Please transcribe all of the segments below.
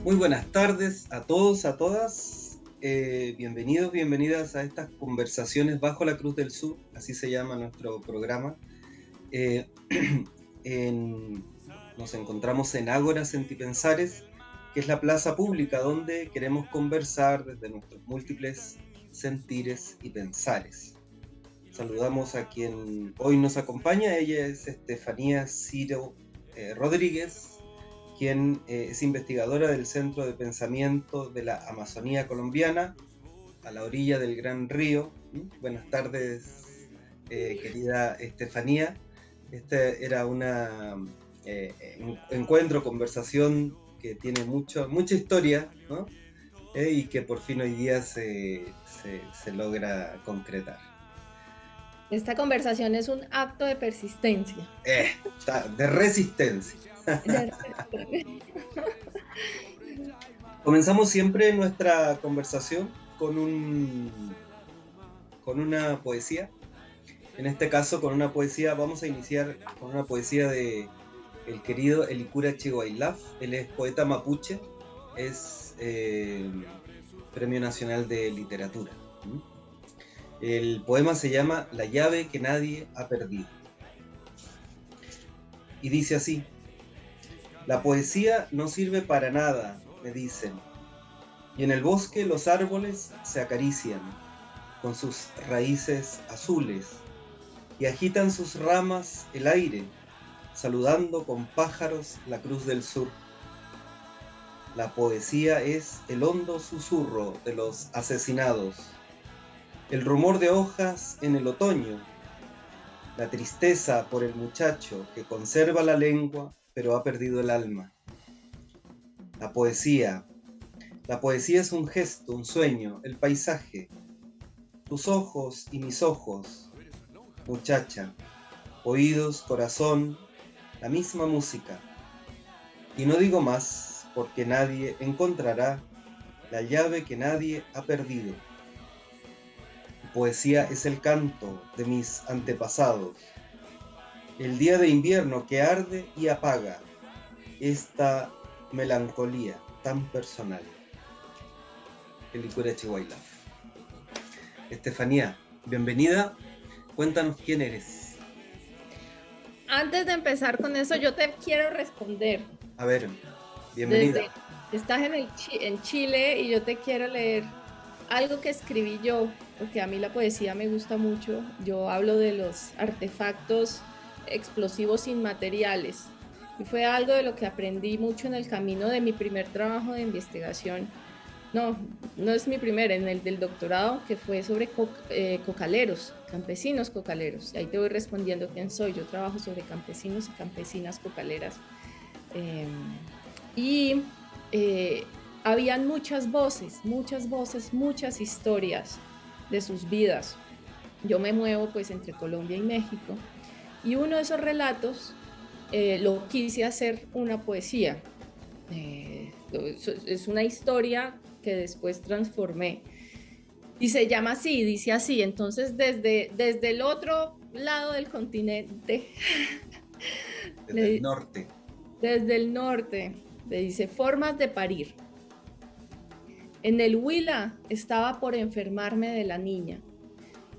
Muy buenas tardes a todos, a todas. Bienvenidos, bienvenidas a estas conversaciones bajo la Cruz del Sur, así se llama nuestro programa. Eh, Nos encontramos en Ágora Sentipensares, que es la plaza pública donde queremos conversar desde nuestros múltiples sentires y pensares. Saludamos a quien hoy nos acompaña, ella es Estefanía Ciro Rodríguez, quien es investigadora del Centro de Pensamiento de la Amazonía Colombiana, a la orilla del Gran Río. Buenas tardes, querida Estefanía. Este era una encuentro, conversación que tiene mucha historia, ¿no? Y que por fin hoy día se logra concretar. Esta conversación es un acto de persistencia. De resistencia. Comenzamos siempre nuestra conversación con una poesía. En este caso, con una poesía, vamos a iniciar con una poesía de el querido Elikura Chihuailaf. Él es poeta mapuche, es Premio Nacional de Literatura. El poema se llama La llave que nadie ha perdido. Y dice así: la poesía no sirve para nada, me dicen, y en el bosque los árboles se acarician con sus raíces azules y agitan sus ramas el aire, saludando con pájaros la cruz del sur. La poesía es el hondo susurro de los asesinados, el rumor de hojas en el otoño, la tristeza por el muchacho que conserva la lengua pero ha perdido el alma. La poesía es un gesto, un sueño, el paisaje. Tus ojos y mis ojos, muchacha, oídos, corazón, la misma música. Y no digo más, porque nadie encontrará la llave que nadie ha perdido. La poesía es el canto de mis antepasados, el día de invierno que arde y apaga esta melancolía tan personal. Elikura Chihuailaf. Estefanía, bienvenida. Cuéntanos quién eres. Antes de empezar con eso, yo te quiero responder. A ver, bienvenida. Estás en Chile y yo te quiero leer algo que escribí yo, porque a mí la poesía me gusta mucho. Yo hablo de los artefactos explosivos inmateriales. Y fue algo de lo que aprendí mucho en el camino de mi primer trabajo de investigación. No es mi primer, en el del doctorado, que fue sobre cocaleros, campesinos cocaleros. Y ahí te voy respondiendo quién soy. Yo trabajo sobre campesinos y campesinas cocaleras. Habían muchas voces, muchas historias de sus vidas. Yo me muevo pues entre Colombia y México. Y uno de esos relatos lo quise hacer una poesía. Es una historia que después transformé. Y se llama así, dice así. Entonces, desde el otro lado del continente, desde el norte. Desde el norte, le dice: formas de parir. En el Huila estaba por enfermarme de la niña.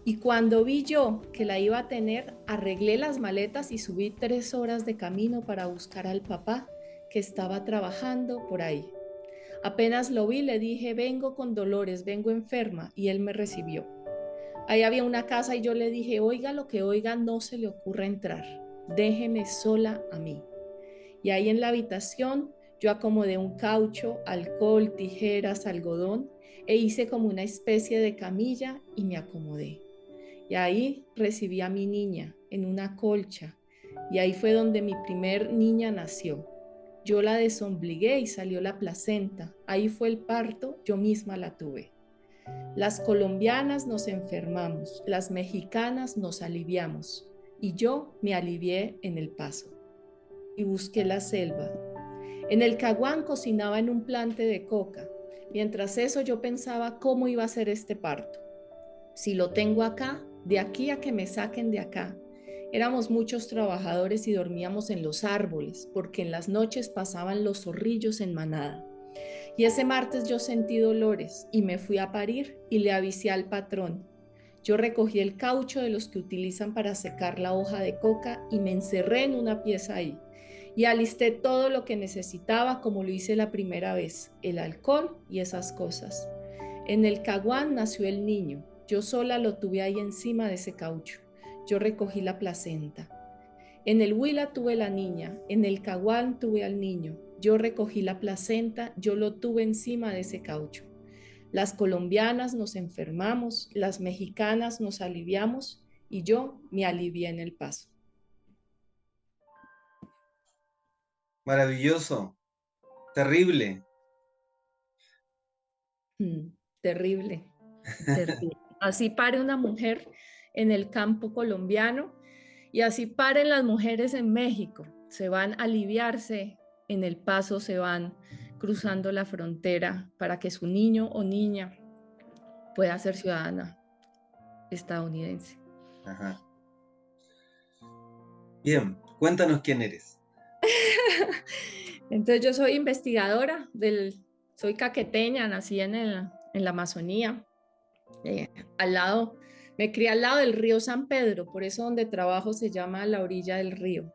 Y cuando vi yo que la iba a tener, arreglé las maletas y subí 3 horas de camino para buscar al papá que estaba trabajando por ahí. Apenas lo vi, le dije: vengo con dolores, vengo enferma, y él me recibió. Ahí había una casa y yo le dije: oiga lo que oiga, no se le ocurra entrar, déjeme sola a mí. Y ahí en la habitación yo acomodé un caucho, alcohol, tijeras, algodón, e hice como una especie de camilla y me acomodé. Y ahí recibí a mi niña en una colcha, y ahí fue donde mi primer niña nació. Yo la desobligué y salió la placenta. Ahí fue el parto, yo misma la tuve. Las colombianas nos enfermamos, las mexicanas nos aliviamos, y yo me alivié en el paso. Y busqué la selva. En el Caguán cocinaba en un plante de coca. Mientras eso yo pensaba cómo iba a ser este parto. Si lo tengo acá, de aquí a que me saquen de acá. Éramos muchos trabajadores y dormíamos en los árboles, porque en las noches pasaban los zorrillos en manada. Y ese martes yo sentí dolores y me fui a parir y le avisé al patrón. Yo recogí el caucho de los que utilizan para secar la hoja de coca y me encerré en una pieza ahí. Y alisté todo lo que necesitaba como lo hice la primera vez, el alcohol y esas cosas. En el caguán nació el niño. Yo sola lo tuve ahí encima de ese caucho. Yo recogí la placenta. En el Huila tuve la niña, en el Caguán tuve al niño. Yo recogí la placenta, yo lo tuve encima de ese caucho. Las colombianas nos enfermamos, las mexicanas nos aliviamos y yo me alivié en el paso. Maravilloso, terrible. Terrible, terrible. Así pare una mujer en el campo colombiano y así paren las mujeres en México. Se van a aliviarse en el paso, se van cruzando la frontera para que su niño o niña pueda ser ciudadana estadounidense. Ajá. Bien, cuéntanos quién eres. Entonces yo soy investigadora, soy caqueteña, nací en la Amazonía, al lado, me crié al lado del río San Pedro, por eso donde trabajo se llama la orilla del río,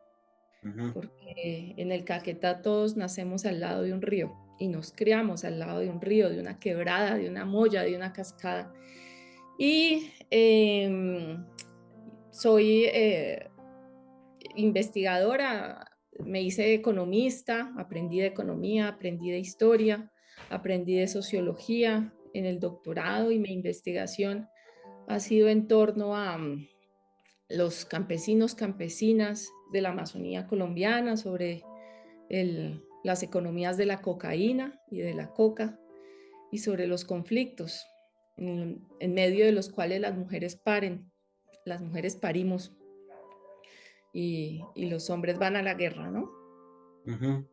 Ujú. porque en el Caquetá todos nacemos al lado de un río y nos criamos al lado de un río, de una quebrada, de una molla, de una cascada. Y soy investigadora, me hice economista, aprendí de economía, aprendí de historia, aprendí de sociología en el doctorado y mi investigación ha sido en torno a los campesinos, campesinas de la Amazonía colombiana, sobre las economías de la cocaína y de la coca y sobre los conflictos en medio de los cuales las mujeres parimos y los hombres van a la guerra, ¿no? Ujú.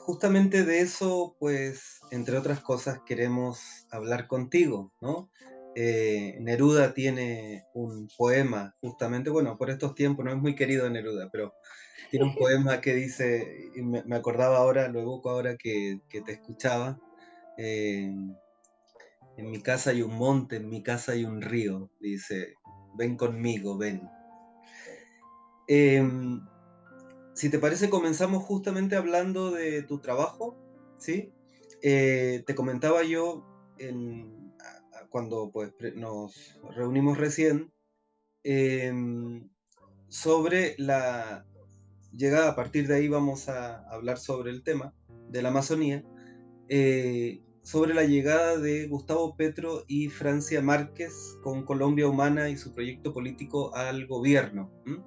Justamente de eso, pues, entre otras cosas, queremos hablar contigo, ¿no? Neruda tiene un poema, justamente, bueno, por estos tiempos no es muy querido Neruda, pero tiene un poema que dice, y me acordaba ahora, lo evoco ahora que te escuchaba, eh, en mi casa hay un monte, en mi casa hay un río, dice, ven conmigo, ven. Em, Si te parece, comenzamos justamente hablando de tu trabajo, ¿sí? Te comentaba yo cuando pues, nos reunimos recién sobre la llegada, a partir de ahí vamos a hablar sobre el tema de la Amazonía, sobre la llegada de Gustavo Petro y Francia Márquez con Colombia Humana y su proyecto político al gobierno. ¿M?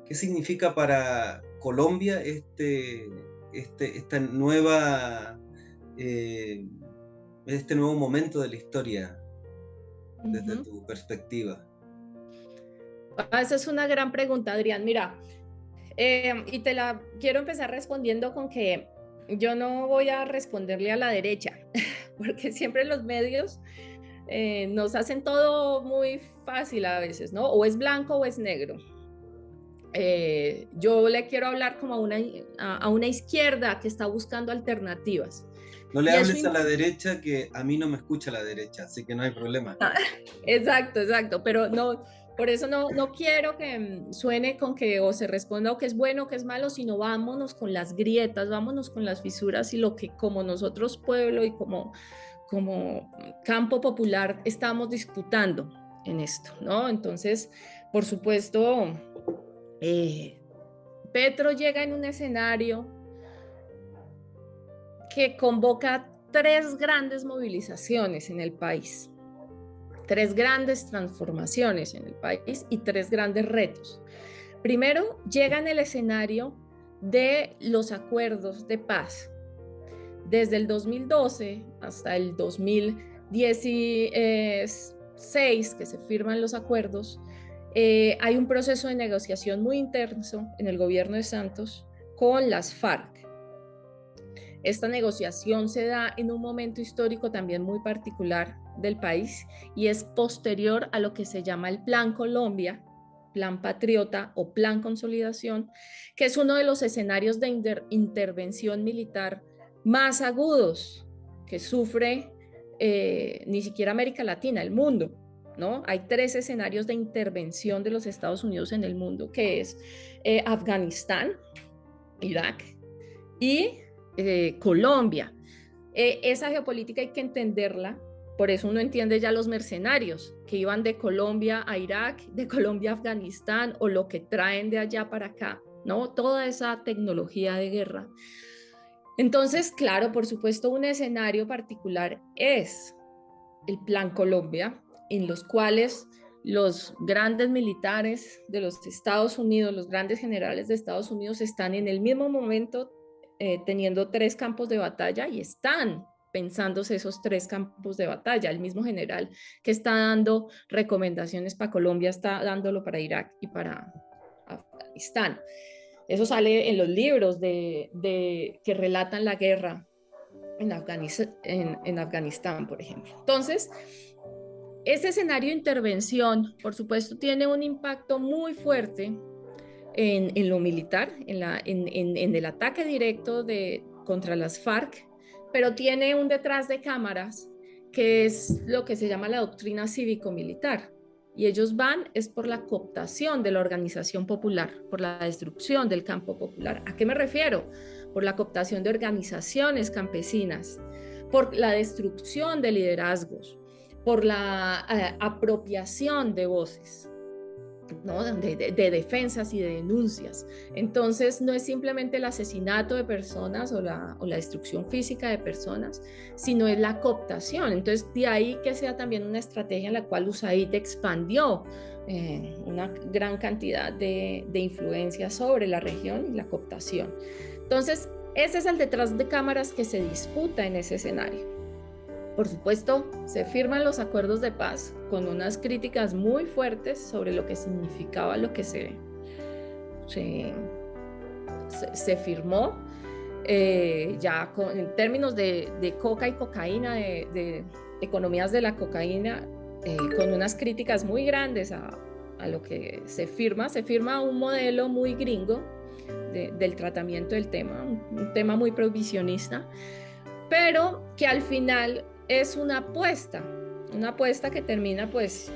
¿Qué significa para Colombia esta nueva, eh, este nuevo momento de la historia desde Uh-huh. tu perspectiva? Esa es una gran pregunta, Adrián. Mira, y te la quiero empezar respondiendo con que yo no voy a responderle a la derecha, porque siempre los medios nos hacen todo muy fácil a veces, ¿no? O es blanco o es negro. Yo le quiero hablar como a una izquierda que está buscando alternativas. No le Y eso hables a la derecha, que a mí no me escucha la derecha, así que no hay problema. exacto, exacto, pero no, por eso no quiero que suene con que o se responda o que es bueno o que es malo, sino vámonos con las grietas, vámonos con las fisuras y lo que como nosotros pueblo y como campo popular estamos disputando en esto, ¿no? Entonces, por supuesto, eh, Petro llega en un escenario que convoca tres grandes movilizaciones en el país, tres grandes transformaciones en el país y tres grandes retos. Primero, llega en el escenario de los acuerdos de paz. Desde el 2012 hasta el 2016 que se firman los acuerdos, hay un proceso de negociación muy intenso en el gobierno de Santos con las FARC. Esta negociación se da en un momento histórico también muy particular del país y es posterior a lo que se llama el Plan Colombia, Plan Patriota o Plan Consolidación, que es uno de los escenarios de intervención militar más agudos que sufre ni siquiera América Latina, el mundo, ¿no? Hay 3 escenarios de intervención de los Estados Unidos en el mundo, que es Afganistán, Irak y Colombia. Esa geopolítica hay que entenderla, por eso uno entiende ya los mercenarios que iban de Colombia a Irak, de Colombia a Afganistán, o lo que traen de allá para acá, ¿no? Toda esa tecnología de guerra. Entonces, claro, por supuesto, un escenario particular es el Plan Colombia, en los cuales los grandes militares de los Estados Unidos, los grandes generales de Estados Unidos están en el mismo momento teniendo 3 campos de batalla y están pensándose esos 3 campos de batalla. El mismo general que está dando recomendaciones para Colombia está dándolo para Irak y para Afganistán. Eso sale en los libros que relatan la guerra en Afganistán, por ejemplo. Entonces, ese escenario de intervención, por supuesto, tiene un impacto muy fuerte en lo militar, en el ataque directo contra las FARC, pero tiene un detrás de cámaras que es lo que se llama la doctrina cívico-militar. Y ellos van es por la cooptación de la organización popular, por la destrucción del campo popular. ¿A qué me refiero? Por la cooptación de organizaciones campesinas, por la destrucción de liderazgos, por la apropiación de voces, ¿no? de defensas y de denuncias. Entonces no es simplemente el asesinato de personas o la destrucción física de personas, sino es la cooptación. Entonces de ahí que sea también una estrategia en la cual USAID expandió una gran cantidad de influencia sobre la región y la cooptación. Entonces ese es el detrás de cámaras que se disputa en ese escenario. Por supuesto, se firman los acuerdos de paz con unas críticas muy fuertes sobre lo que significaba lo que se firmó, ya en términos de coca y cocaína, de economías de la cocaína, con unas críticas muy grandes a lo que se firma. Se firma un modelo muy gringo del tratamiento del tema, un tema muy prohibicionista, pero que al final es una apuesta que termina pues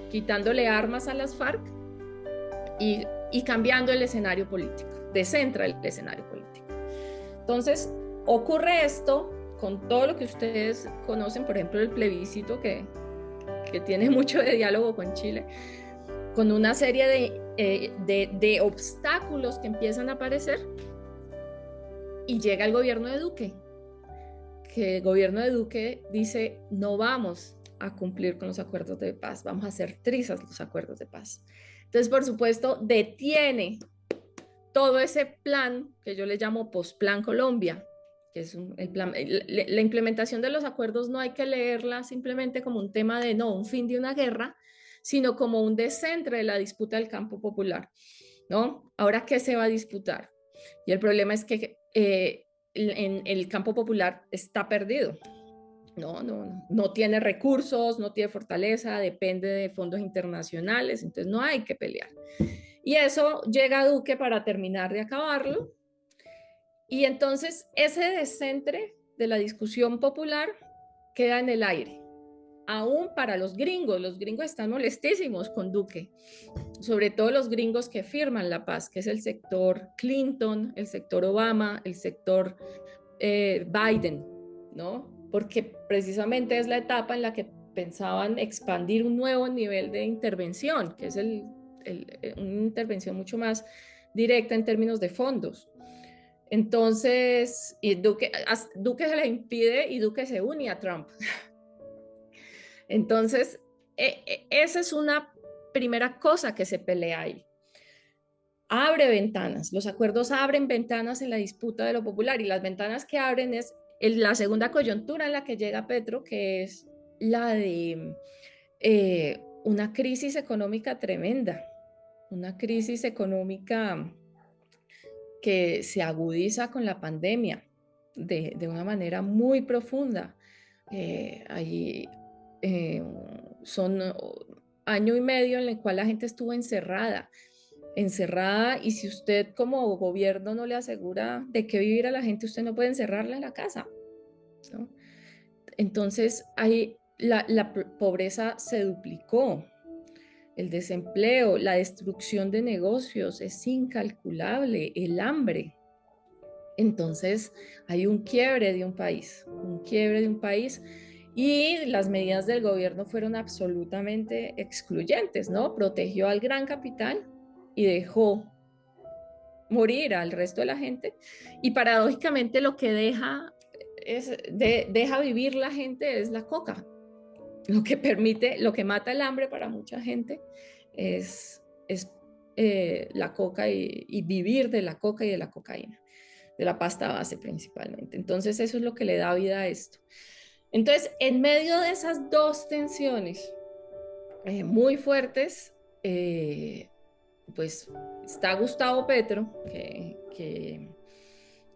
quitándole armas a las FARC y cambiando el escenario político, descentra el escenario político. Entonces ocurre esto con todo lo que ustedes conocen, por ejemplo el plebiscito que tiene mucho de diálogo con Chile, con una serie de obstáculos que empiezan a aparecer, y llega el gobierno de Duque, que el gobierno de Duque dice: no vamos a cumplir con los acuerdos de paz, vamos a hacer trizas los acuerdos de paz. Entonces, por supuesto, detiene todo ese plan que yo le llamo Posplan Colombia, que es el plan, la implementación de los acuerdos. No hay que leerla simplemente como un tema de un fin de una guerra, sino como un descentre de la disputa del campo popular, ¿no? Ahora, ¿qué se va a disputar? Y el problema es que en el campo popular está perdido. No tiene recursos, no tiene fortaleza, depende de fondos internacionales, entonces no hay que pelear. Y eso llega a Duque para terminar de acabarlo. Y entonces ese descentre de la discusión popular queda en el aire. Aún para los gringos están molestísimos con Duque, sobre todo los gringos que firman la paz, que es el sector Clinton, el sector Obama, el sector Biden, ¿no? Porque precisamente es la etapa en la que pensaban expandir un nuevo nivel de intervención, que es una intervención mucho más directa en términos de fondos. Entonces, y Duque se le impide y Duque se une a Trump. Entonces, esa es una primera cosa que se pelea ahí. Abre ventanas, los acuerdos abren ventanas en la disputa de lo popular, y las ventanas que abren es la segunda coyuntura en la que llega Petro, que es la de una crisis económica tremenda, una crisis económica que se agudiza con la pandemia de una manera muy profunda. Ahí son año y medio en el cual la gente estuvo encerrada. encerrada, y si usted como gobierno no le asegura de qué vivir a la gente, usted no puede encerrarla en la casa, ¿no? Entonces, la pobreza se duplicó, el desempleo, la destrucción de negocios es incalculable, el hambre. Entonces, hay un quiebre de un quiebre de un país, y las medidas del gobierno fueron absolutamente excluyentes, ¿no? Protegió al gran capital y dejó morir al resto de la gente, y paradójicamente lo que deja vivir la gente es la coca. Lo que permite, lo que mata el hambre para mucha gente es la coca, y vivir de la coca y de la cocaína, de la pasta base principalmente. Entonces eso es lo que le da vida a esto. Entonces, en medio de esas dos tensiones muy fuertes, pues está Gustavo Petro,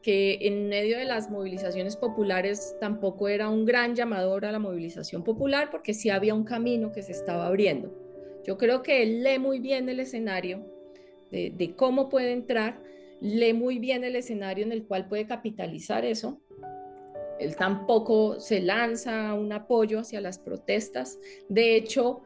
que en medio de las movilizaciones populares tampoco era un gran llamador a la movilización popular, porque sí había un camino que se estaba abriendo. Yo creo que él lee muy bien el escenario de cómo puede entrar, lee muy bien el escenario en el cual puede capitalizar eso. Él tampoco se lanza un apoyo hacia las protestas. De hecho,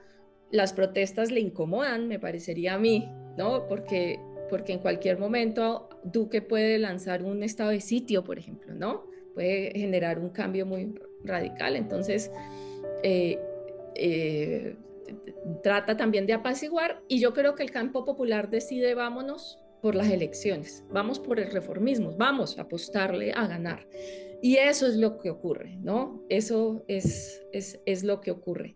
las protestas le incomodan, me parecería a mí, ¿no? Porque en cualquier momento Duque puede lanzar un estado de sitio, por ejemplo, ¿no? Puede generar un cambio muy radical. Entonces, eh, eh, trata también de apaciguar, y yo creo que el campo popular decide: vámonos por las elecciones, vamos por el reformismo, vamos a apostarle a ganar. Y eso es lo que ocurre, ¿no? Eso es lo que ocurre.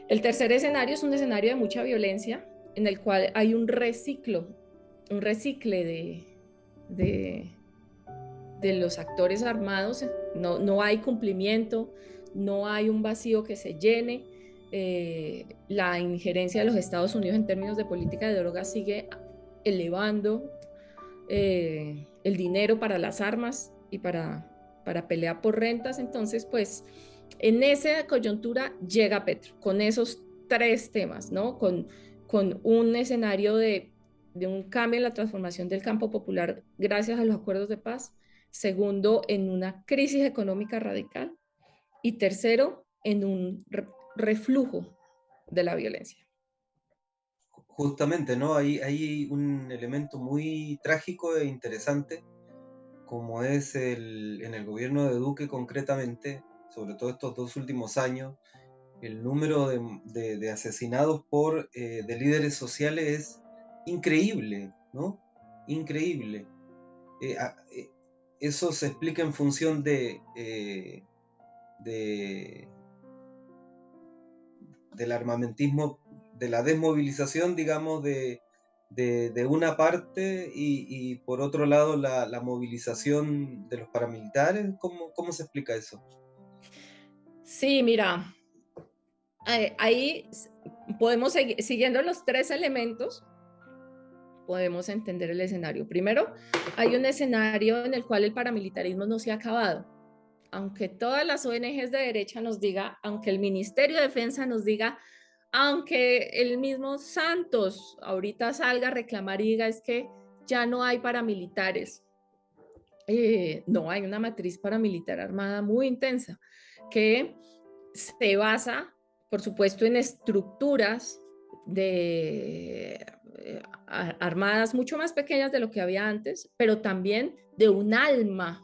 El tercer escenario es un escenario de mucha violencia, en el cual hay un recicle de, de los actores armados. No hay cumplimiento, no hay un vacío que se llene. La injerencia de los Estados Unidos en términos de política de drogas sigue elevando el dinero para las armas y para pelear por rentas. Entonces, pues, en esa coyuntura llega Petro con esos tres temas, ¿no? Con un escenario de un cambio en la transformación del campo popular gracias a los acuerdos de paz. Segundo, en una crisis económica radical. Y tercero, en un reflujo de la violencia. Justamente, ¿no? Hay un elemento muy trágico e interesante, como es en el gobierno de Duque concretamente, sobre todo estos 2 últimos años, el número de asesinados de líderes sociales es increíble, ¿no? Increíble. Eh, a- eh, Eso se explica en función de- del armamentismo, de la desmovilización, digamos, de una parte y por otro lado la movilización de los paramilitares. ¿Cómo se explica eso? Sí, mira, ahí podemos seguir siguiendo los tres elementos, podemos entender el escenario. Primero, hay un escenario en el cual el paramilitarismo no se ha acabado. Aunque todas las ONGs de derecha nos diga, aunque el Ministerio de Defensa nos diga, aunque el mismo Santos ahorita salga a reclamar y diga: es que ya no hay paramilitares. No, hay una matriz paramilitar armada muy intensa que se basa, por supuesto, en estructuras de armadas mucho más pequeñas de lo que había antes, pero también de un alma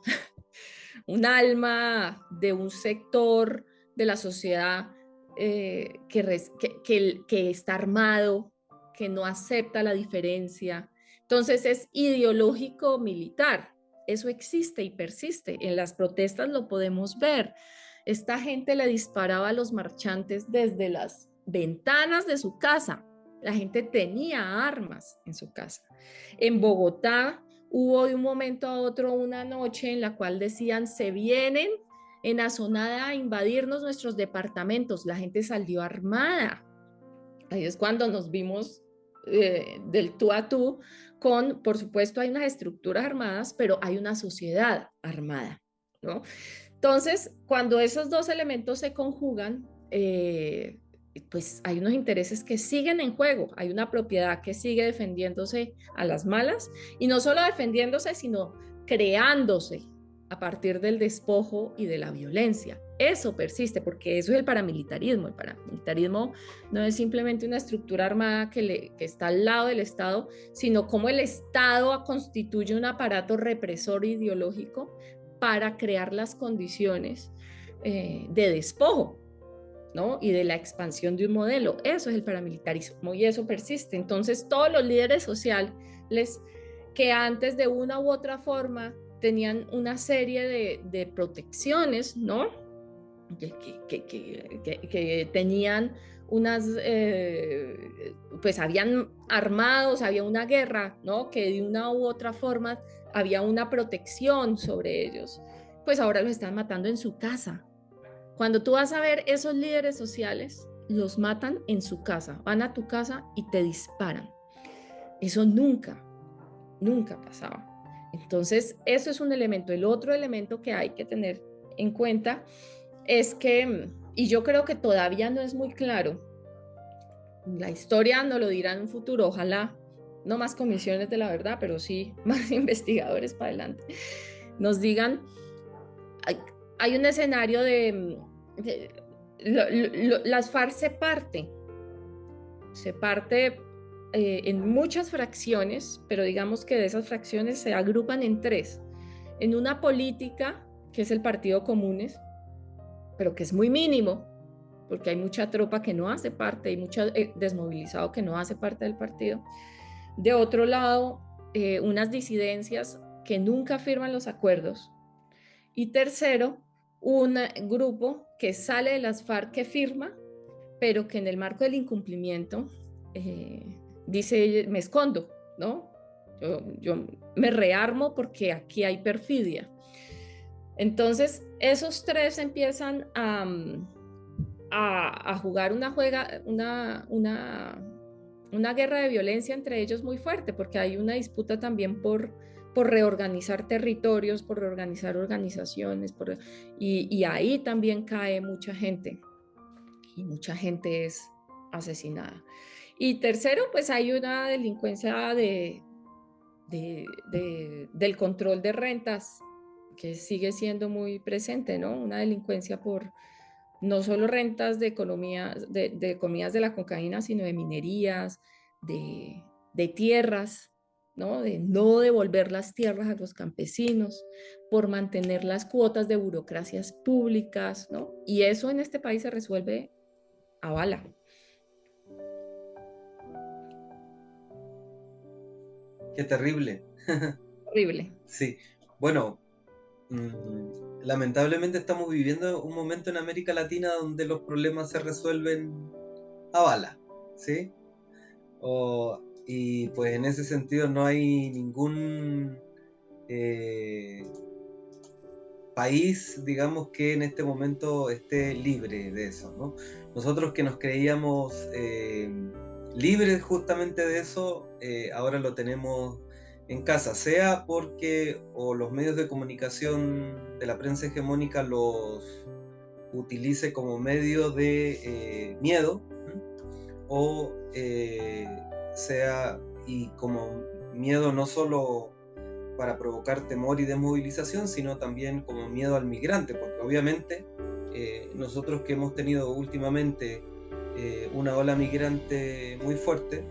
de un sector de la sociedad que está armado, que no acepta la diferencia. Entonces es ideológico militar. Eso existe y persiste. En las protestas lo podemos ver. Esta gente le disparaba a los marchantes desde las ventanas de su casa. La gente tenía armas en su casa. En Bogotá hubo de un momento a otro una noche en la cual decían: se vienen en Azonada a invadirnos nuestros departamentos. La gente salió armada. Ahí es cuando nos vimos del tú a tú con, por supuesto, hay unas estructuras armadas, pero hay una sociedad armada, ¿no? Entonces, cuando esos dos elementos se conjugan, pues hay unos intereses que siguen en juego, hay una propiedad que sigue defendiéndose a las malas y no solo defendiéndose, sino creándose a partir del despojo y de la violencia. Eso persiste porque eso es el paramilitarismo. El paramilitarismo no es simplemente una estructura armada que está al lado del Estado, sino cómo el Estado constituye un aparato represor ideológico para crear las condiciones de despojo, ¿no? Y de la expansión de un modelo. Eso es el paramilitarismo y eso persiste. Entonces, todos los líderes sociales que antes de una u otra forma tenían una serie de protecciones, ¿no? Que tenían unas, pues habían armados, había una guerra, ¿no? Que de una u otra forma había una protección sobre ellos, pues ahora los están matando en su casa. Cuando tú vas a ver esos líderes sociales, los matan en su casa, van a tu casa y te disparan. Eso nunca pasaba. Entonces, eso es un elemento. El otro elemento que hay que tener en cuenta es que, y yo creo que todavía no es muy claro, la historia nos lo dirá en un futuro, ojalá, no más comisiones de la verdad, pero sí más investigadores para adelante, nos digan, hay un escenario las FARC se parte en muchas fracciones, pero digamos que de esas fracciones se agrupan en tres. En una política, que es el Partido Comunes, pero que es muy mínimo, porque hay mucha tropa que no hace parte, hay mucho desmovilizado que no hace parte del partido. De otro lado, unas disidencias que nunca firman los acuerdos. Y tercero, un grupo que sale de las FARC que firma, pero que en el marco del incumplimiento dice, me escondo, ¿no? Yo me rearmo porque aquí hay perfidia. Entonces, esos tres empiezan a jugar una guerra de violencia entre ellos muy fuerte, porque hay una disputa también por reorganizar territorios, por reorganizar organizaciones, y ahí también cae mucha gente, y mucha gente es asesinada. Y tercero, pues hay una delincuencia del control de rentas, que sigue siendo muy presente, ¿no? Una delincuencia por no solo rentas de comidas de la cocaína, sino de minerías, de tierras, ¿no? De no devolver las tierras a los campesinos, por mantener las cuotas de burocracias públicas, ¿no? Y eso en este país se resuelve a bala. Qué terrible. Horrible. Sí, bueno, lamentablemente estamos viviendo un momento en América Latina donde los problemas se resuelven a bala, ¿sí? Y pues en ese sentido no hay ningún país, digamos, que en este momento esté libre de eso, ¿no? Nosotros que nos creíamos libres justamente de eso, ahora lo tenemos en casa, sea porque o los medios de comunicación de la prensa hegemónica los utilice como medio de miedo, o sea, y como miedo no solo para provocar temor y desmovilización, sino también como miedo al migrante, porque obviamente nosotros que hemos tenido últimamente una ola migrante muy fuerte,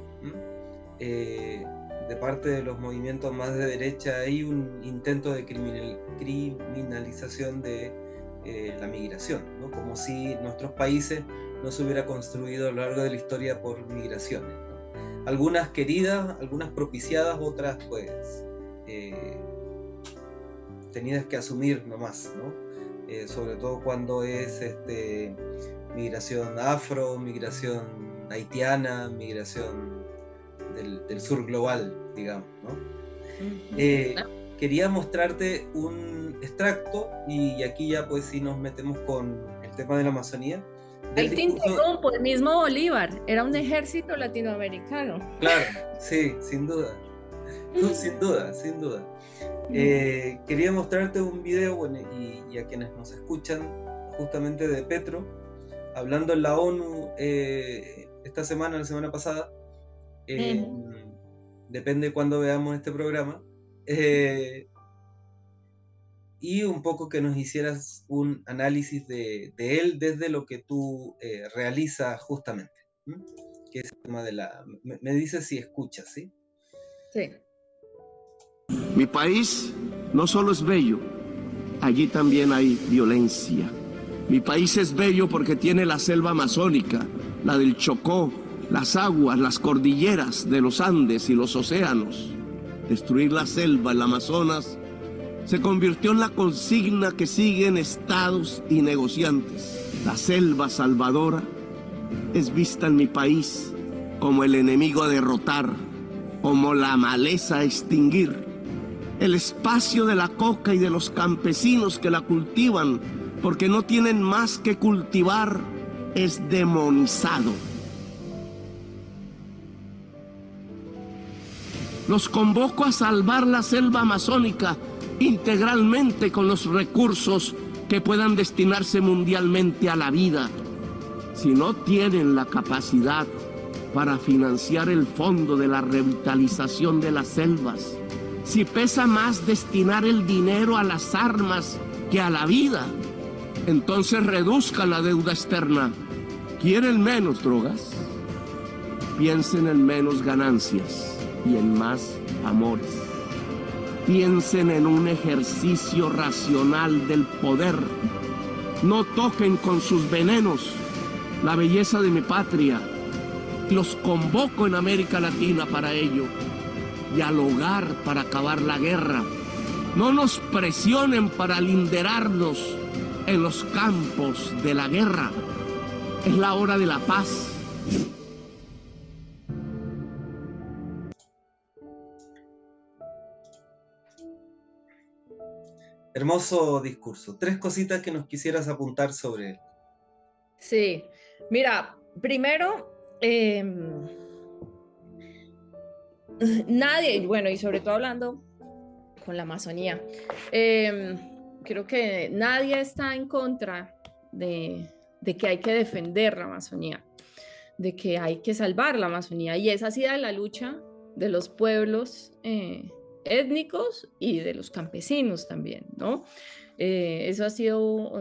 de parte de los movimientos más de derecha hay un intento de criminalización de la migración, ¿no? Como si nuestros países no se hubiera construido a lo largo de la historia por migraciones, ¿no? Algunas queridas, algunas propiciadas, otras pues tenidas que asumir nomás, ¿no? Sobre todo cuando es migración afro, migración haitiana, migración del sur global, digamos, ¿no? Quería mostrarte un extracto, y aquí ya pues sí nos metemos con el tema de la Amazonía. Ahí te interrumpo, el mismo Bolívar era un ejército latinoamericano. Claro, sí, sin duda. Sin duda, sin duda. Quería mostrarte un video, bueno, y a quienes nos escuchan, justamente de Petro, hablando en la ONU esta semana, la semana pasada, depende cuándo veamos este programa, y un poco que nos hicieras un análisis de él desde lo que tú realizas justamente, ¿m? Que es el tema de la... Me dices si escuchas, ¿sí? Sí. Mi país no solo es bello, allí también hay violencia. Mi país es bello porque tiene la selva amazónica, la del Chocó, las aguas, las cordilleras de los Andes y los océanos. Destruir la selva, el Amazonas, se convirtió en la consigna que siguen estados y negociantes. La selva salvadora es vista en mi país como el enemigo a derrotar, como la maleza a extinguir. El espacio de la coca y de los campesinos que la cultivan, porque no tienen más que cultivar, es demonizado. Los convoco a salvar la selva amazónica integralmente con los recursos que puedan destinarse mundialmente a la vida. Si no tienen la capacidad para financiar el fondo de la revitalización de las selvas, si pesa más destinar el dinero a las armas que a la vida, entonces reduzcan la deuda externa. ¿Quieren menos drogas? Piensen en menos ganancias y en más amores. Piensen en un ejercicio racional del poder. No toquen con sus venenos la belleza de mi patria. Los convoco en América Latina para ello. Dialogar para acabar la guerra. No nos presionen para linderarnos en los campos de la guerra. Es la hora de la paz. Hermoso discurso. 3 cositas que nos quisieras apuntar sobre él. Sí, mira, primero, nadie, bueno, y sobre todo hablando con la Amazonía, creo que nadie está en contra de que hay que defender la Amazonía, de que hay que salvar la Amazonía, y esa ha sido la lucha de los pueblos étnicos y de los campesinos también, ¿no? Eso ha sido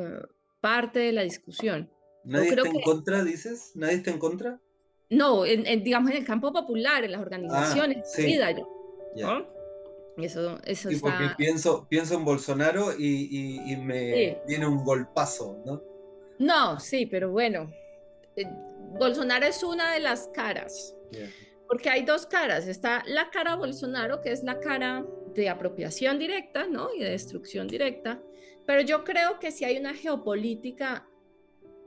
parte de la discusión. Yo ¿Nadie creo está en que contra, dices? ¿Nadie está en contra? no, digamos en el campo popular, en las Ah, organizaciones, sí, ya. ¿no? Eso Sí, porque está. pienso en Bolsonaro y me Sí. viene un golpazo, ¿no? No, sí, pero bueno, Bolsonaro es una de las caras, Yeah. porque hay dos caras. Está la cara Bolsonaro, que es la cara de apropiación directa, ¿no? Y de destrucción directa, pero yo creo que sí hay una geopolítica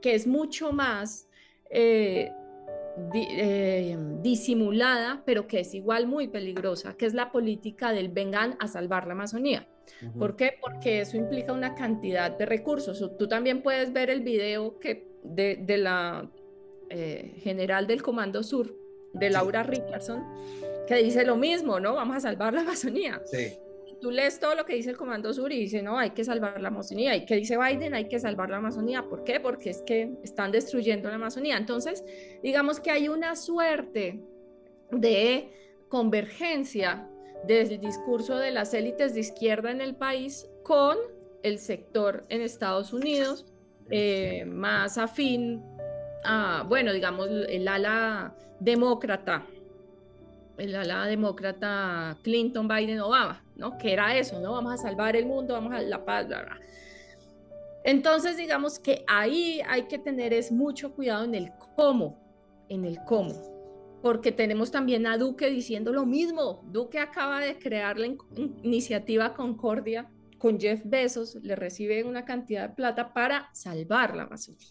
que es mucho más eh, disimulada, pero que es igual muy peligrosa, que es la política del vengan a salvar la Amazonía. ¿Por qué? Porque eso implica una cantidad de recursos. Tú también puedes ver el video de la general del Comando Sur, de Sí, Laura Richardson, que dice lo mismo, ¿no? Vamos a salvar la Amazonía. sí. Tú lees todo lo que dice el Comando Sur y dice, no, hay que salvar la Amazonía. ¿Y qué dice Biden? Hay que salvar la Amazonía. ¿Por qué? Porque es que están destruyendo la Amazonía. Entonces, digamos que hay una suerte de convergencia del discurso de las élites de izquierda en el país con el sector en Estados Unidos más afín a, bueno, digamos, el ala demócrata Clinton, Biden, Obama, ¿no? Que era eso, ¿no? Vamos a salvar el mundo, vamos a la paz, bla, bla. Entonces, digamos que ahí hay que tener es mucho cuidado en el cómo, porque tenemos también a Duque diciendo lo mismo. Duque acaba de crear la iniciativa Concordia con Jeff Bezos, le recibe una cantidad de plata para salvar la Amazonía.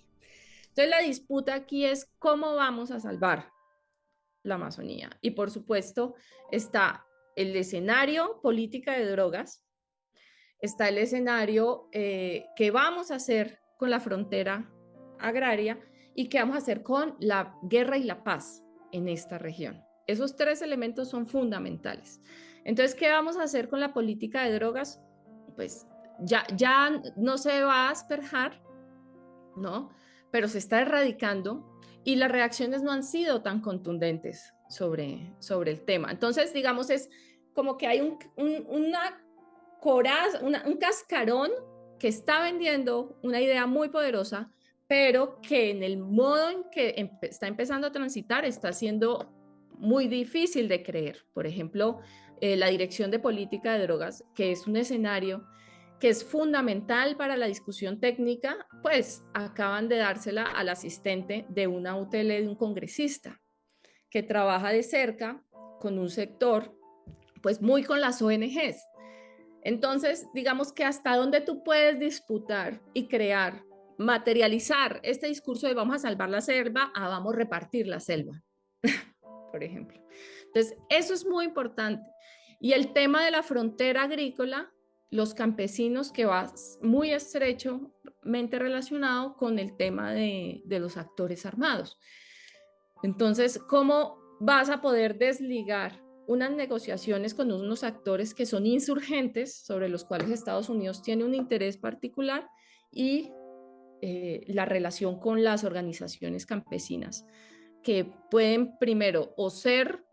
Entonces, la disputa aquí es cómo vamos a salvar la Amazonía. Y por supuesto está el escenario política de drogas, está el escenario que vamos a hacer con la frontera agraria y qué vamos a hacer con la guerra y la paz en esta región. Esos 3 elementos son fundamentales. Entonces, ¿qué vamos a hacer con la política de drogas? Pues ya no se va a asperjar, ¿no? pero se está erradicando y las reacciones no han sido tan contundentes sobre el tema. Entonces, digamos, es como que hay una coraza, un cascarón que está vendiendo una idea muy poderosa, pero que en el modo en que está empezando a transitar está siendo muy difícil de creer. Por ejemplo, la Dirección de Política de Drogas, que es un escenario que es fundamental para la discusión técnica, pues acaban de dársela al asistente de una UTL de un congresista que trabaja de cerca con un sector, pues muy con las ONGs. Entonces, digamos que hasta dónde tú puedes disputar y crear, materializar este discurso de vamos a salvar la selva a vamos a repartir la selva, por ejemplo. Entonces, eso es muy importante. Y el tema de la frontera agrícola, los campesinos, que va muy estrechamente relacionado con el tema de los actores armados. Entonces, ¿cómo vas a poder desligar unas negociaciones con unos actores que son insurgentes, sobre los cuales Estados Unidos tiene un interés particular, y la relación con las organizaciones campesinas, que pueden primero o ser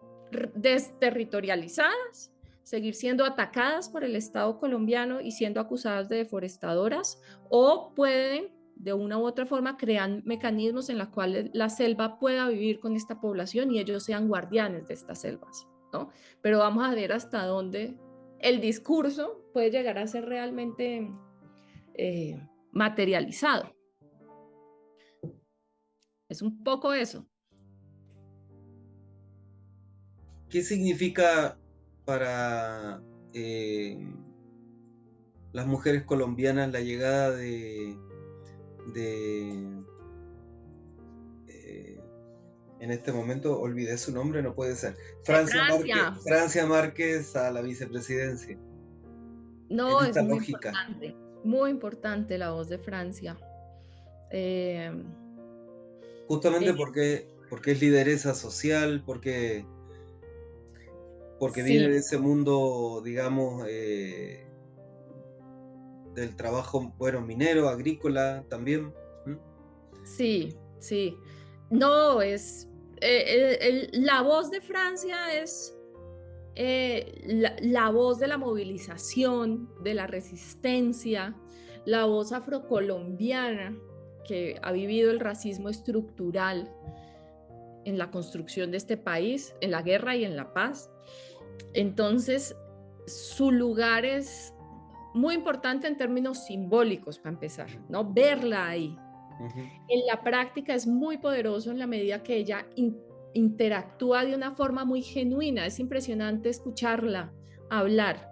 desterritorializadas, seguir siendo atacadas por el Estado colombiano y siendo acusadas de deforestadoras, o pueden de una u otra forma crear mecanismos en los cuales la selva pueda vivir con esta población y ellos sean guardianes de estas selvas, ¿no? Pero vamos a ver hasta dónde el discurso puede llegar a ser realmente materializado. Es un poco eso. ¿Qué significa para las mujeres colombianas la llegada de en este momento olvidé su nombre, no puede ser, Francia Márquez a la vicepresidencia? No, en esta es lógica. muy importante la voz de Francia. Justamente porque es lideresa social, porque sí, viene de ese mundo, digamos, del trabajo, bueno, minero, agrícola también. sí, sí. No, es la voz de Francia es la voz de la movilización, de la resistencia, la voz afrocolombiana que ha vivido el racismo estructural en la construcción de este país, en la guerra y en la paz. Entonces, su lugar es muy importante en términos simbólicos, para empezar, ¿no? Verla ahí. En la práctica es muy poderoso en la medida que ella interactúa de una forma muy genuina. Es impresionante escucharla hablar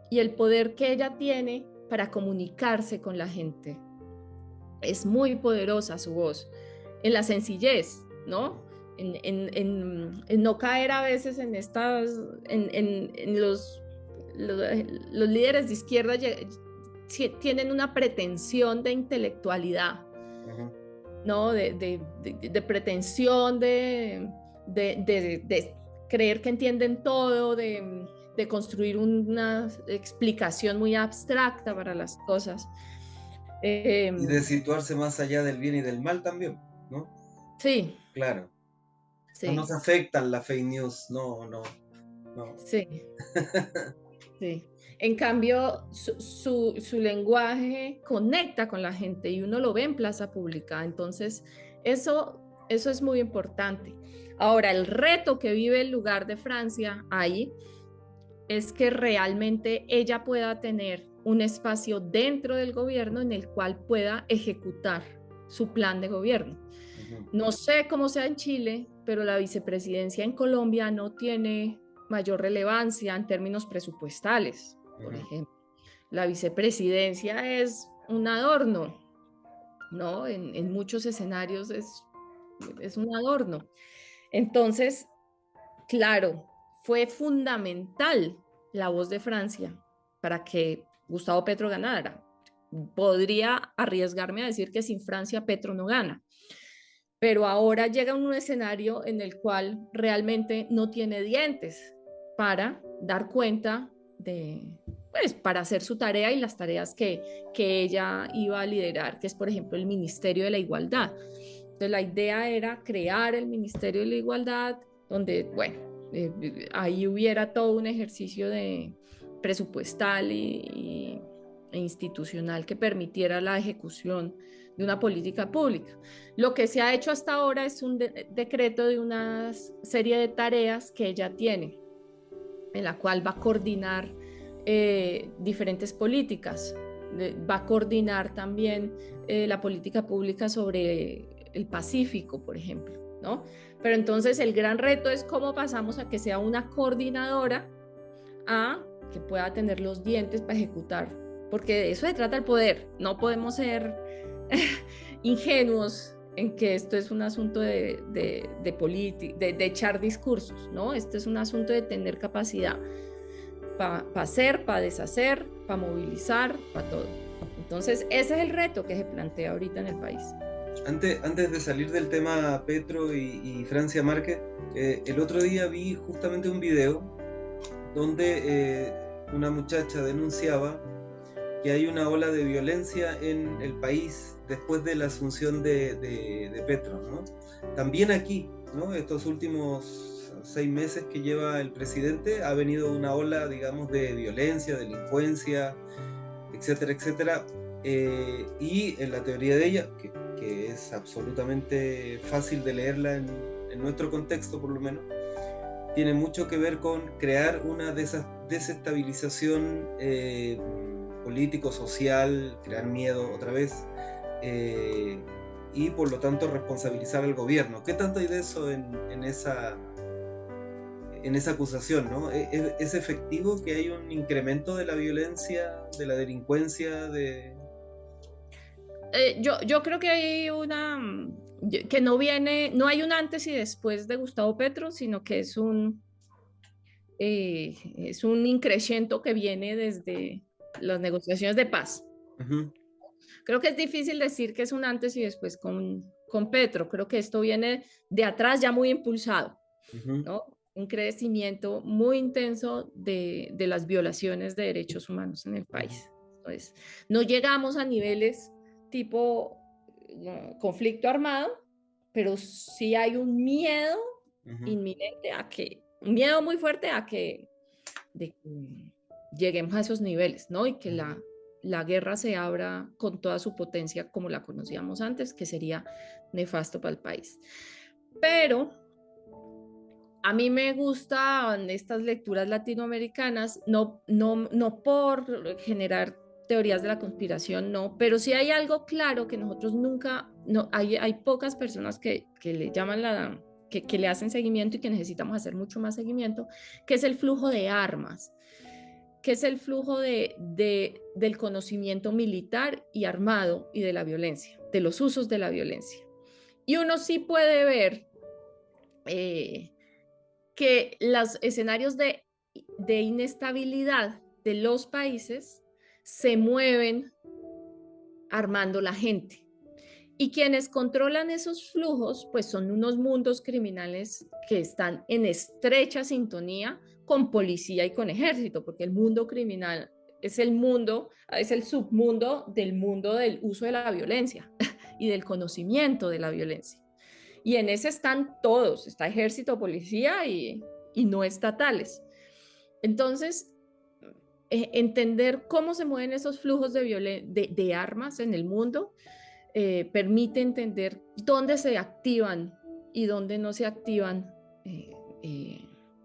y el poder que ella tiene para comunicarse con la gente. Es muy poderosa su voz, en la sencillez, ¿no? En no caer a veces en los líderes de izquierda tienen una pretensión de intelectualidad, ¿no? De pretensión de creer que entienden todo, de construir una explicación muy abstracta para las cosas. Y de situarse más allá del bien y del mal también, ¿no? Sí. Claro. Sí. No nos afectan las fake news, no. Sí. Sí. En cambio, su lenguaje conecta con la gente y uno lo ve en plaza pública. Entonces, eso es muy importante. Ahora, el reto que vive el lugar de Francia ahí es que realmente ella pueda tener un espacio dentro del gobierno en el cual pueda ejecutar su plan de gobierno. No sé cómo sea en Chile, pero la vicepresidencia en Colombia no tiene mayor relevancia en términos presupuestales, por ejemplo. La vicepresidencia es un adorno, ¿no? En muchos escenarios es un adorno. Entonces, claro, fue fundamental la voz de Francia para que Gustavo Petro ganara. Podría arriesgarme a decir que sin Francia Petro no gana. Pero ahora llega un escenario en el cual realmente no tiene dientes para dar cuenta pues para hacer su tarea y las tareas que ella iba a liderar, que es por ejemplo el Ministerio de la Igualdad. Entonces la idea era crear el Ministerio de la Igualdad, donde, bueno, ahí hubiera todo un ejercicio de presupuestal e institucional que permitiera la ejecución de una política pública. Lo que se ha hecho hasta ahora es un decreto de una serie de tareas que ella tiene, en la cual va a coordinar diferentes políticas, va a coordinar también la política pública sobre el Pacífico, por ejemplo, ¿no? Pero entonces el gran reto es cómo pasamos a que sea una coordinadora a que pueda tener los dientes para ejecutar, porque de eso se trata el poder. No podemos ser ingenuos en que esto es un asunto de echar discursos, ¿no? Esto es un asunto de tener capacidad para hacer, para deshacer, para movilizar, para todo. Entonces, ese es el reto que se plantea ahorita en el país. Antes de salir del tema Petro y Francia Márquez, el otro día vi justamente un video donde una muchacha denunciaba que hay una ola de violencia en el país después de la asunción de Petro, ¿no? También aquí, ¿no? Estos últimos 6 meses que lleva el presidente ha venido una ola, digamos, de violencia, delincuencia, etcétera, etcétera. Y en la teoría de ella, que es absolutamente fácil de leerla en nuestro contexto por lo menos, tiene mucho que ver con crear una desestabilización político-social, crear miedo otra vez, y por lo tanto responsabilizar al gobierno. ¿Qué tanto hay de eso en esa acusación, ¿no? ¿Es efectivo que hay un incremento de la violencia, de la delincuencia? Yo creo que hay que no hay un antes y después de Gustavo Petro, sino que es un increciendo que viene desde las negociaciones de paz. Uh-huh. Creo que es difícil decir que es un antes y después con Petro. Creo que esto viene de atrás ya muy impulsado, uh-huh, ¿no? Un crecimiento muy intenso de las violaciones de derechos humanos en el país. Entonces, no llegamos a niveles tipo conflicto armado, pero sí hay un miedo uh-huh, inminente un miedo muy fuerte que lleguemos a esos niveles, ¿no? Y que la guerra se abra con toda su potencia como la conocíamos antes, que sería nefasto para el país. Pero a mí me gustan estas lecturas latinoamericanas, no por generar teorías de la conspiración, no, pero sí hay algo claro que nosotros nunca, no, hay pocas personas que le llaman que le hacen seguimiento y que necesitamos hacer mucho más seguimiento, que es el flujo de armas, que es el flujo del conocimiento militar y armado y de la violencia, de los usos de la violencia. Y uno sí puede ver que los escenarios de inestabilidad de los países se mueven armando la gente. Y quienes controlan esos flujos, pues son unos mundos criminales que están en estrecha sintonía con policía y con ejército, porque el mundo criminal es el submundo del uso de la violencia y del conocimiento de la violencia. Y en ese están todos, está ejército, policía y no estatales. Entonces, entender cómo se mueven esos flujos de armas en el mundo permite entender dónde se activan y dónde no se activan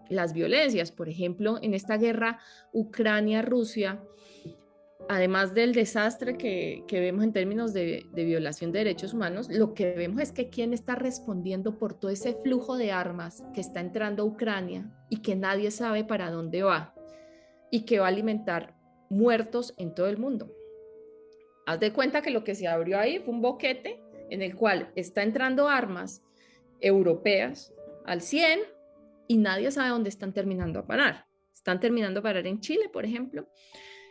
las violencias. Por ejemplo, en esta guerra Ucrania-Rusia, además del desastre que vemos en términos de violación de derechos humanos, lo que vemos es que quién está respondiendo por todo ese flujo de armas que está entrando a Ucrania y que nadie sabe para dónde va y que va a alimentar muertos en todo el mundo. Haz de cuenta que lo que se abrió ahí fue un boquete en el cual está entrando armas europeas al 100 y nadie sabe dónde están terminando a parar. Están terminando a parar en Chile, por ejemplo.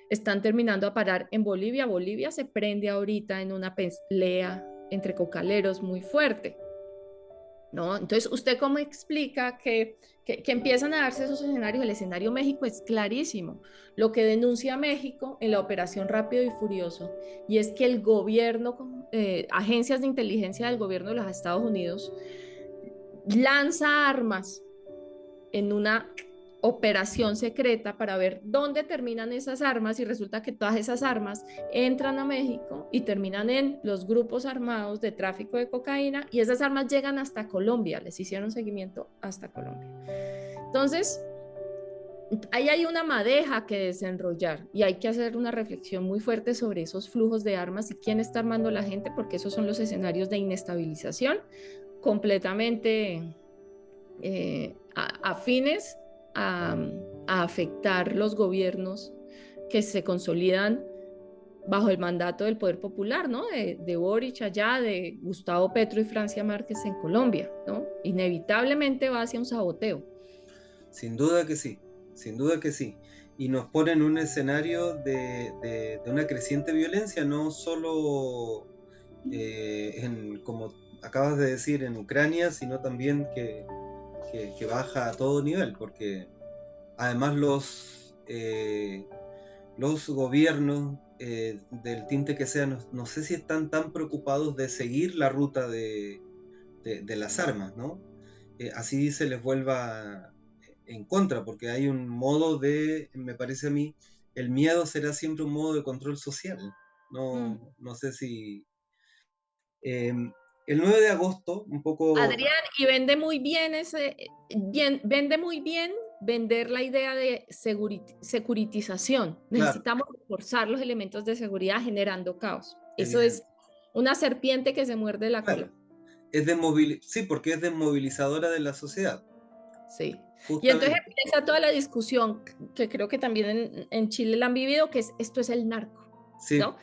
Están terminando a parar en Bolivia. Bolivia se prende ahorita en una pelea entre cocaleros muy fuerte. ¿no? Entonces, ¿usted cómo explica que empiezan a darse esos escenarios? El escenario México es clarísimo. Lo que denuncia México en la operación Rápido y Furioso, y es que el gobierno, agencias de inteligencia del gobierno de los Estados Unidos, lanza armas en una operación secreta para ver dónde terminan esas armas y resulta que todas esas armas entran a México y terminan en los grupos armados de tráfico de cocaína y esas armas llegan hasta Colombia, les hicieron seguimiento hasta Colombia. Entonces, ahí hay una madeja que desenrollar y hay que hacer una reflexión muy fuerte sobre esos flujos de armas y quién está armando a la gente, porque esos son los escenarios de inestabilización completamente afines a afectar los gobiernos que se consolidan bajo el mandato del poder popular, ¿no? De Boric allá, de Gustavo Petro y Francia Márquez en Colombia, ¿no? Inevitablemente va hacia un saboteo. Sin duda que sí, sin duda que sí. Y nos pone en un escenario de una creciente violencia, no solo como acabas de decir, en Ucrania, sino también que baja a todo nivel, porque además los gobiernos del tinte que sea, no sé si están tan preocupados de seguir la ruta de las armas, ¿no? Así se les vuelva en contra, porque hay un modo me parece a mí, el miedo será siempre un modo de control social. No sé si... el 9 de agosto, un poco... Adrián, y vende muy bien vende muy bien vender la idea de securitización. Claro, Necesitamos reforzar los elementos de seguridad generando caos. Eso evidente, es una serpiente que se muerde la claro. cola. Sí, porque es desmovilizadora de la sociedad. Sí. Y entonces Justamente. empieza toda la discusión que creo que también en Chile la han vivido, que es esto es el narco, Sí, ¿no?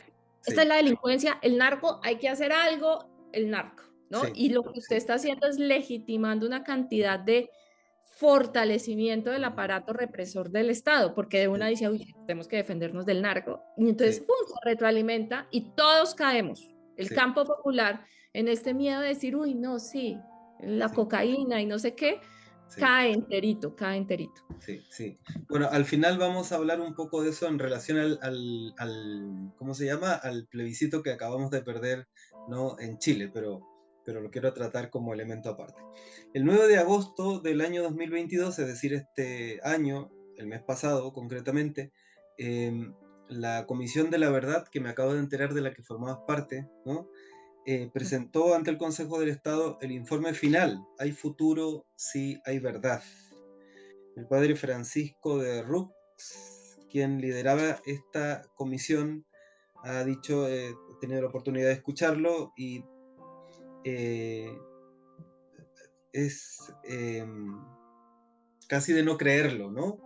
Esta es sí, la delincuencia, el narco, hay que hacer algo, el narco, ¿no? sí, Y lo que usted sí, está haciendo es legitimando una cantidad de fortalecimiento del aparato represor del Estado, porque de una sí, dice, uy, tenemos que defendernos del narco, y entonces, sí, ¡pum!, se retroalimenta y todos caemos. El sí, campo popular en este miedo de decir, uy, no, sí, la sí, cocaína y no sé qué, sí, cae enterito, cae enterito. sí, sí. Bueno, al final vamos a hablar un poco de eso en relación ¿cómo se llama? Al plebiscito que acabamos de perder, ¿no? En Chile, pero lo quiero tratar como elemento aparte. El 9 de agosto del año 2022, es decir, este año, el mes pasado concretamente, la Comisión de la Verdad, que me acabo de enterar de la que formabas parte, ¿no? Presentó ante el Consejo del Estado el informe final. Hay futuro si hay verdad. El padre Francisco de Rux, quien lideraba esta comisión, ha dicho, he tenido la oportunidad de escucharlo y eh, es casi de no creerlo, ¿no?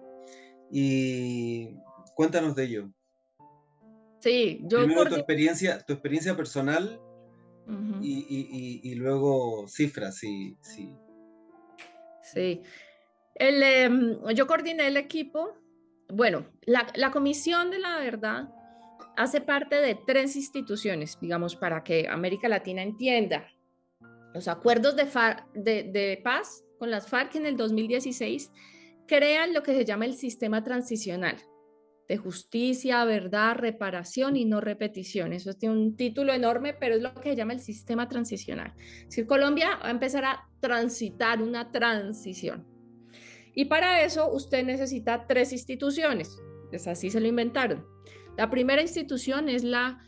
Y cuéntanos de ello. Sí, yo Primero coordino. tu experiencia personal Ujú, y luego cifras, sí, sí. sí. Yo coordiné el equipo. Bueno, la Comisión de la Verdad hace parte de tres instituciones, digamos, para que América Latina entienda. Los acuerdos de paz con las FARC en el 2016 crean lo que se llama el sistema transicional de justicia, verdad, reparación y no repetición. Eso tiene un título enorme, pero es lo que se llama el sistema transicional. Es decir, Colombia va a empezar a transitar una transición. Y para eso usted necesita tres instituciones. Pues así se lo inventaron. La primera institución es la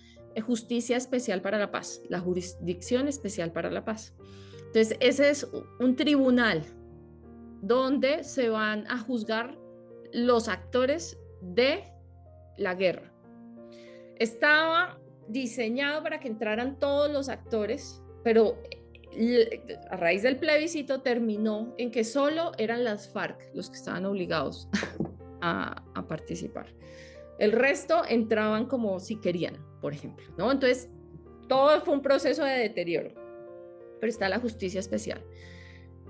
Justicia Especial para la Paz, la Jurisdicción Especial para la Paz. Entonces, ese es un tribunal donde se van a juzgar los actores de la guerra. Estaba diseñado para que entraran todos los actores, pero a raíz del plebiscito terminó en que solo eran las FARC los que estaban obligados a participar. El resto entraban como si querían, por ejemplo, ¿no? Entonces, todo fue un proceso de deterioro, pero está la justicia especial.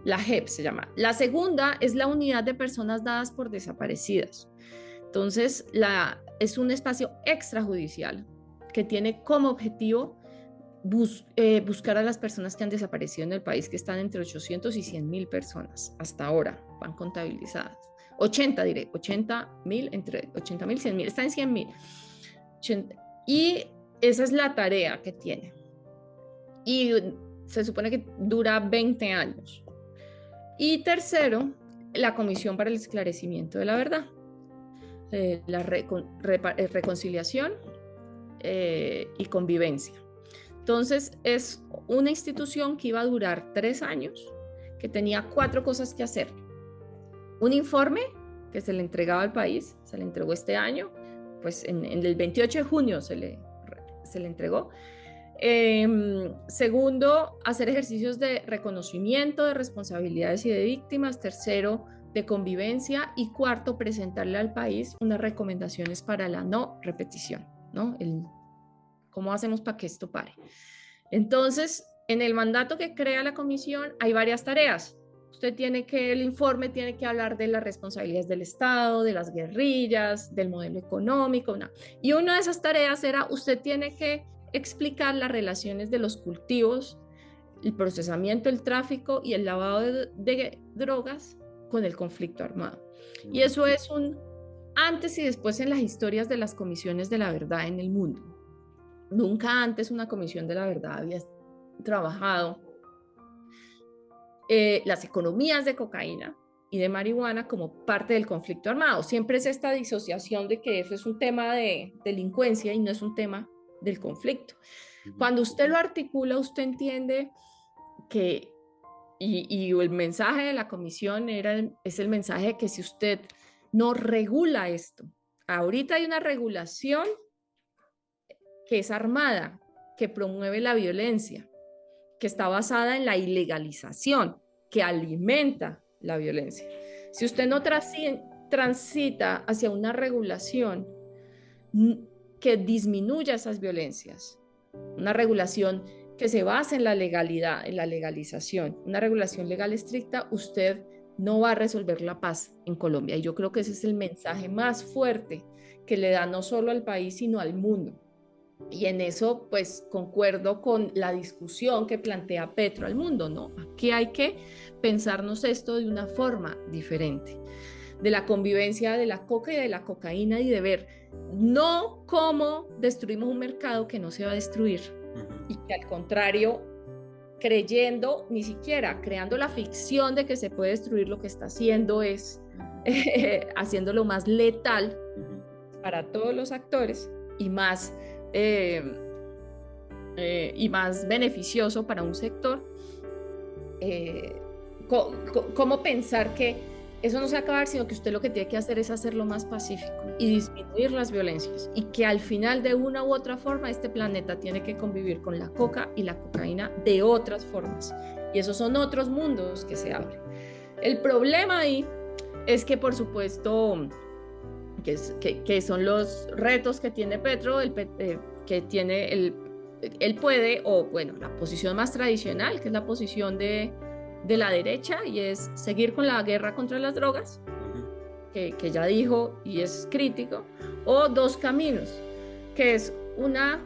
La JEP se llama. La segunda es la unidad de personas dadas por desaparecidas. Entonces, es un espacio extrajudicial que tiene como objetivo buscar a las personas que han desaparecido en el país, que están entre 800 y 100.000 personas hasta ahora, van contabilizadas. 80, diré, 80.000, entre 80.000 y 100.000, está en 100.000. Y esa es la tarea que tiene. Y se supone que dura 20 años. Y tercero, la Comisión para el Esclarecimiento de la Verdad, la reconciliación y convivencia. Entonces, es una institución que iba a durar 3 años, que tenía 4 cosas que hacer. Un informe que se le entregaba al país, se le entregó este año, pues en el 28 de junio se le entregó. Segundo, hacer ejercicios de reconocimiento de responsabilidades y de víctimas. Tercero, de convivencia. Y cuarto, presentarle al país unas recomendaciones para la no repetición, ¿no? ¿Cómo hacemos para que esto pare? Entonces, en el mandato que crea la comisión hay varias tareas. El informe tiene que hablar de las responsabilidades del Estado, de las guerrillas, del modelo económico, ¿no? Y una de esas tareas era, usted tiene que explicar las relaciones de los cultivos, el procesamiento, el tráfico y el lavado de drogas con el conflicto armado. Y eso es un antes y después en las historias de las comisiones de la verdad en el mundo. Nunca antes una comisión de la verdad había trabajado las economías de cocaína y de marihuana como parte del conflicto armado. Siempre es esta disociación de que eso es un tema de delincuencia y no es un tema del conflicto. Cuando usted lo articula, usted entiende que, y el mensaje de la comisión es el mensaje de que si usted no regula esto, ahorita hay una regulación que es armada, que promueve la violencia, que está basada en la ilegalización, que alimenta la violencia. Si usted no transita hacia una regulación que disminuya esas violencias, una regulación que se base en la legalidad, en la legalización, una regulación legal estricta, usted no va a resolver la paz en Colombia. Y yo creo que ese es el mensaje más fuerte que le da no solo al país, sino al mundo. Y en eso, pues, concuerdo con la discusión que plantea Petro al mundo, ¿no? Aquí hay que pensarnos esto de una forma diferente, de la convivencia de la coca y de la cocaína y de ver no cómo destruimos un mercado que no se va a destruir y que al contrario, creyendo, ni siquiera creando la ficción de que se puede destruir, lo que está haciendo es haciéndolo más letal para todos los actores y más beneficioso para un sector. ¿Cómo pensar que eso no se va a acabar, sino que usted lo que tiene que hacer es hacerlo más pacífico y disminuir las violencias, y que al final de una u otra forma este planeta tiene que convivir con la coca y la cocaína de otras formas, y esos son otros mundos que se abren? El problema ahí es que, por supuesto, que son los retos que tiene Petro, que tiene él puede, o bueno, la posición más tradicional, que es la posición de la derecha, y es seguir con la guerra contra las drogas, que ya dijo y es crítico, o dos caminos, que es una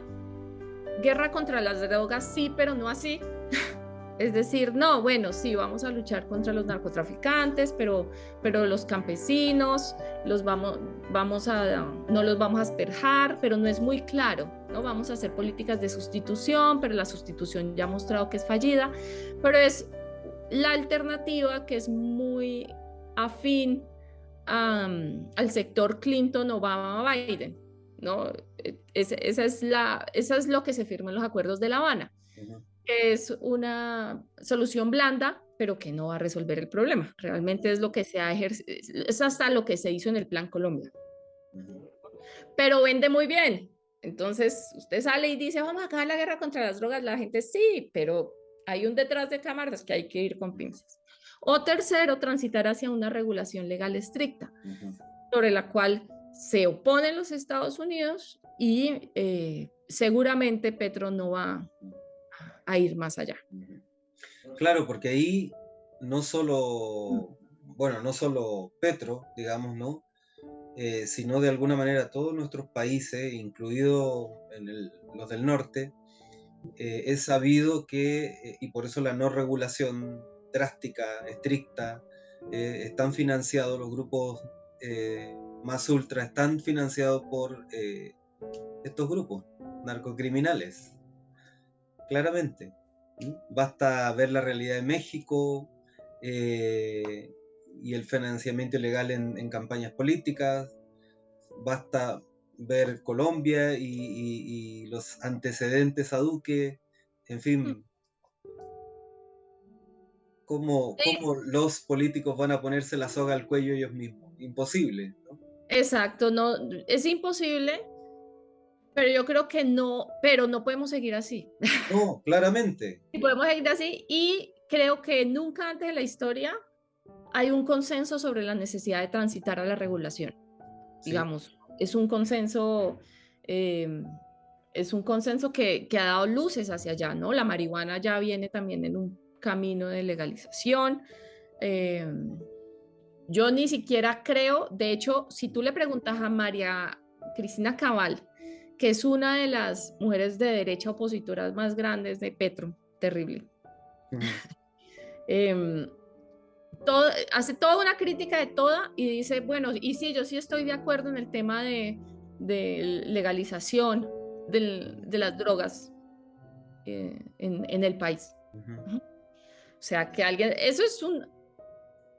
guerra contra las drogas, sí, pero no así. Es decir, no, bueno, sí, vamos a luchar contra los narcotraficantes, pero los campesinos no los vamos a asperjar, pero no es muy claro, ¿no? Vamos a hacer políticas de sustitución, pero la sustitución ya ha mostrado que es fallida, pero es la alternativa que es muy afín al sector Clinton, Obama, Biden, ¿no? Esa es lo que se firma en los acuerdos de La Habana. Es una solución blanda, pero que no va a resolver el problema. Realmente es lo que es hasta lo que se hizo en el Plan Colombia. Pero vende muy bien. Entonces, usted sale y dice, vamos a acabar la guerra contra las drogas. La gente, sí, pero hay un detrás de cámaras que hay que ir con pinzas. O tercero, transitar hacia una regulación legal estricta, sobre la cual se oponen los Estados Unidos y seguramente Petro no va a ir más allá. Claro, porque ahí no solo Petro, digamos, ¿no? Sino de alguna manera todos nuestros países, incluidos los del norte, es sabido que, y por eso la no regulación drástica, estricta, están financiados los grupos más ultra, están financiados por estos grupos narcocriminales, claramente. ¿Mm? Basta ver la realidad de México y el financiamiento ilegal en campañas políticas, basta ver Colombia y los antecedentes a Duque, en fin, cómo los políticos van a ponerse la soga al cuello ellos mismos. Imposible, ¿no? Exacto, no, es imposible, pero yo creo que no, pero no podemos seguir así. No, claramente. Y podemos seguir así y creo que nunca antes en la historia hay un consenso sobre la necesidad de transitar a la regulación. Sí. Digamos, eh, es un consenso que ha dado luces hacia allá, ¿no? La marihuana ya viene también en un camino de legalización. Eh, yo ni siquiera creo, de hecho, si tú le preguntas a María Cristina Cabal, que es una de las mujeres de derecha opositoras más grandes de Petro, terrible, Ujú. eh, hace toda una crítica de toda y dice, bueno, y sí, yo sí estoy de acuerdo en el tema de legalización de las drogas en el país. Ujú. O sea, que alguien, eso es un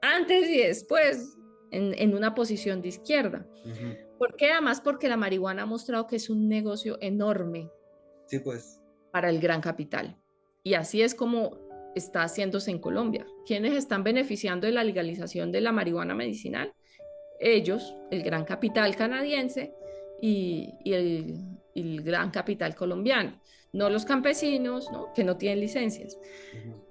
antes y después en una posición de izquierda. Ujú. ¿Por qué? Además porque la marihuana ha mostrado que es un negocio enorme Sí, pues. para el gran capital. Y así es como está haciéndose en Colombia. ¿Quiénes están beneficiando de la legalización de la marihuana medicinal? Ellos, el gran capital canadiense y el gran capital colombiano, no los campesinos, ¿no? Que no tienen licencias. Ujú.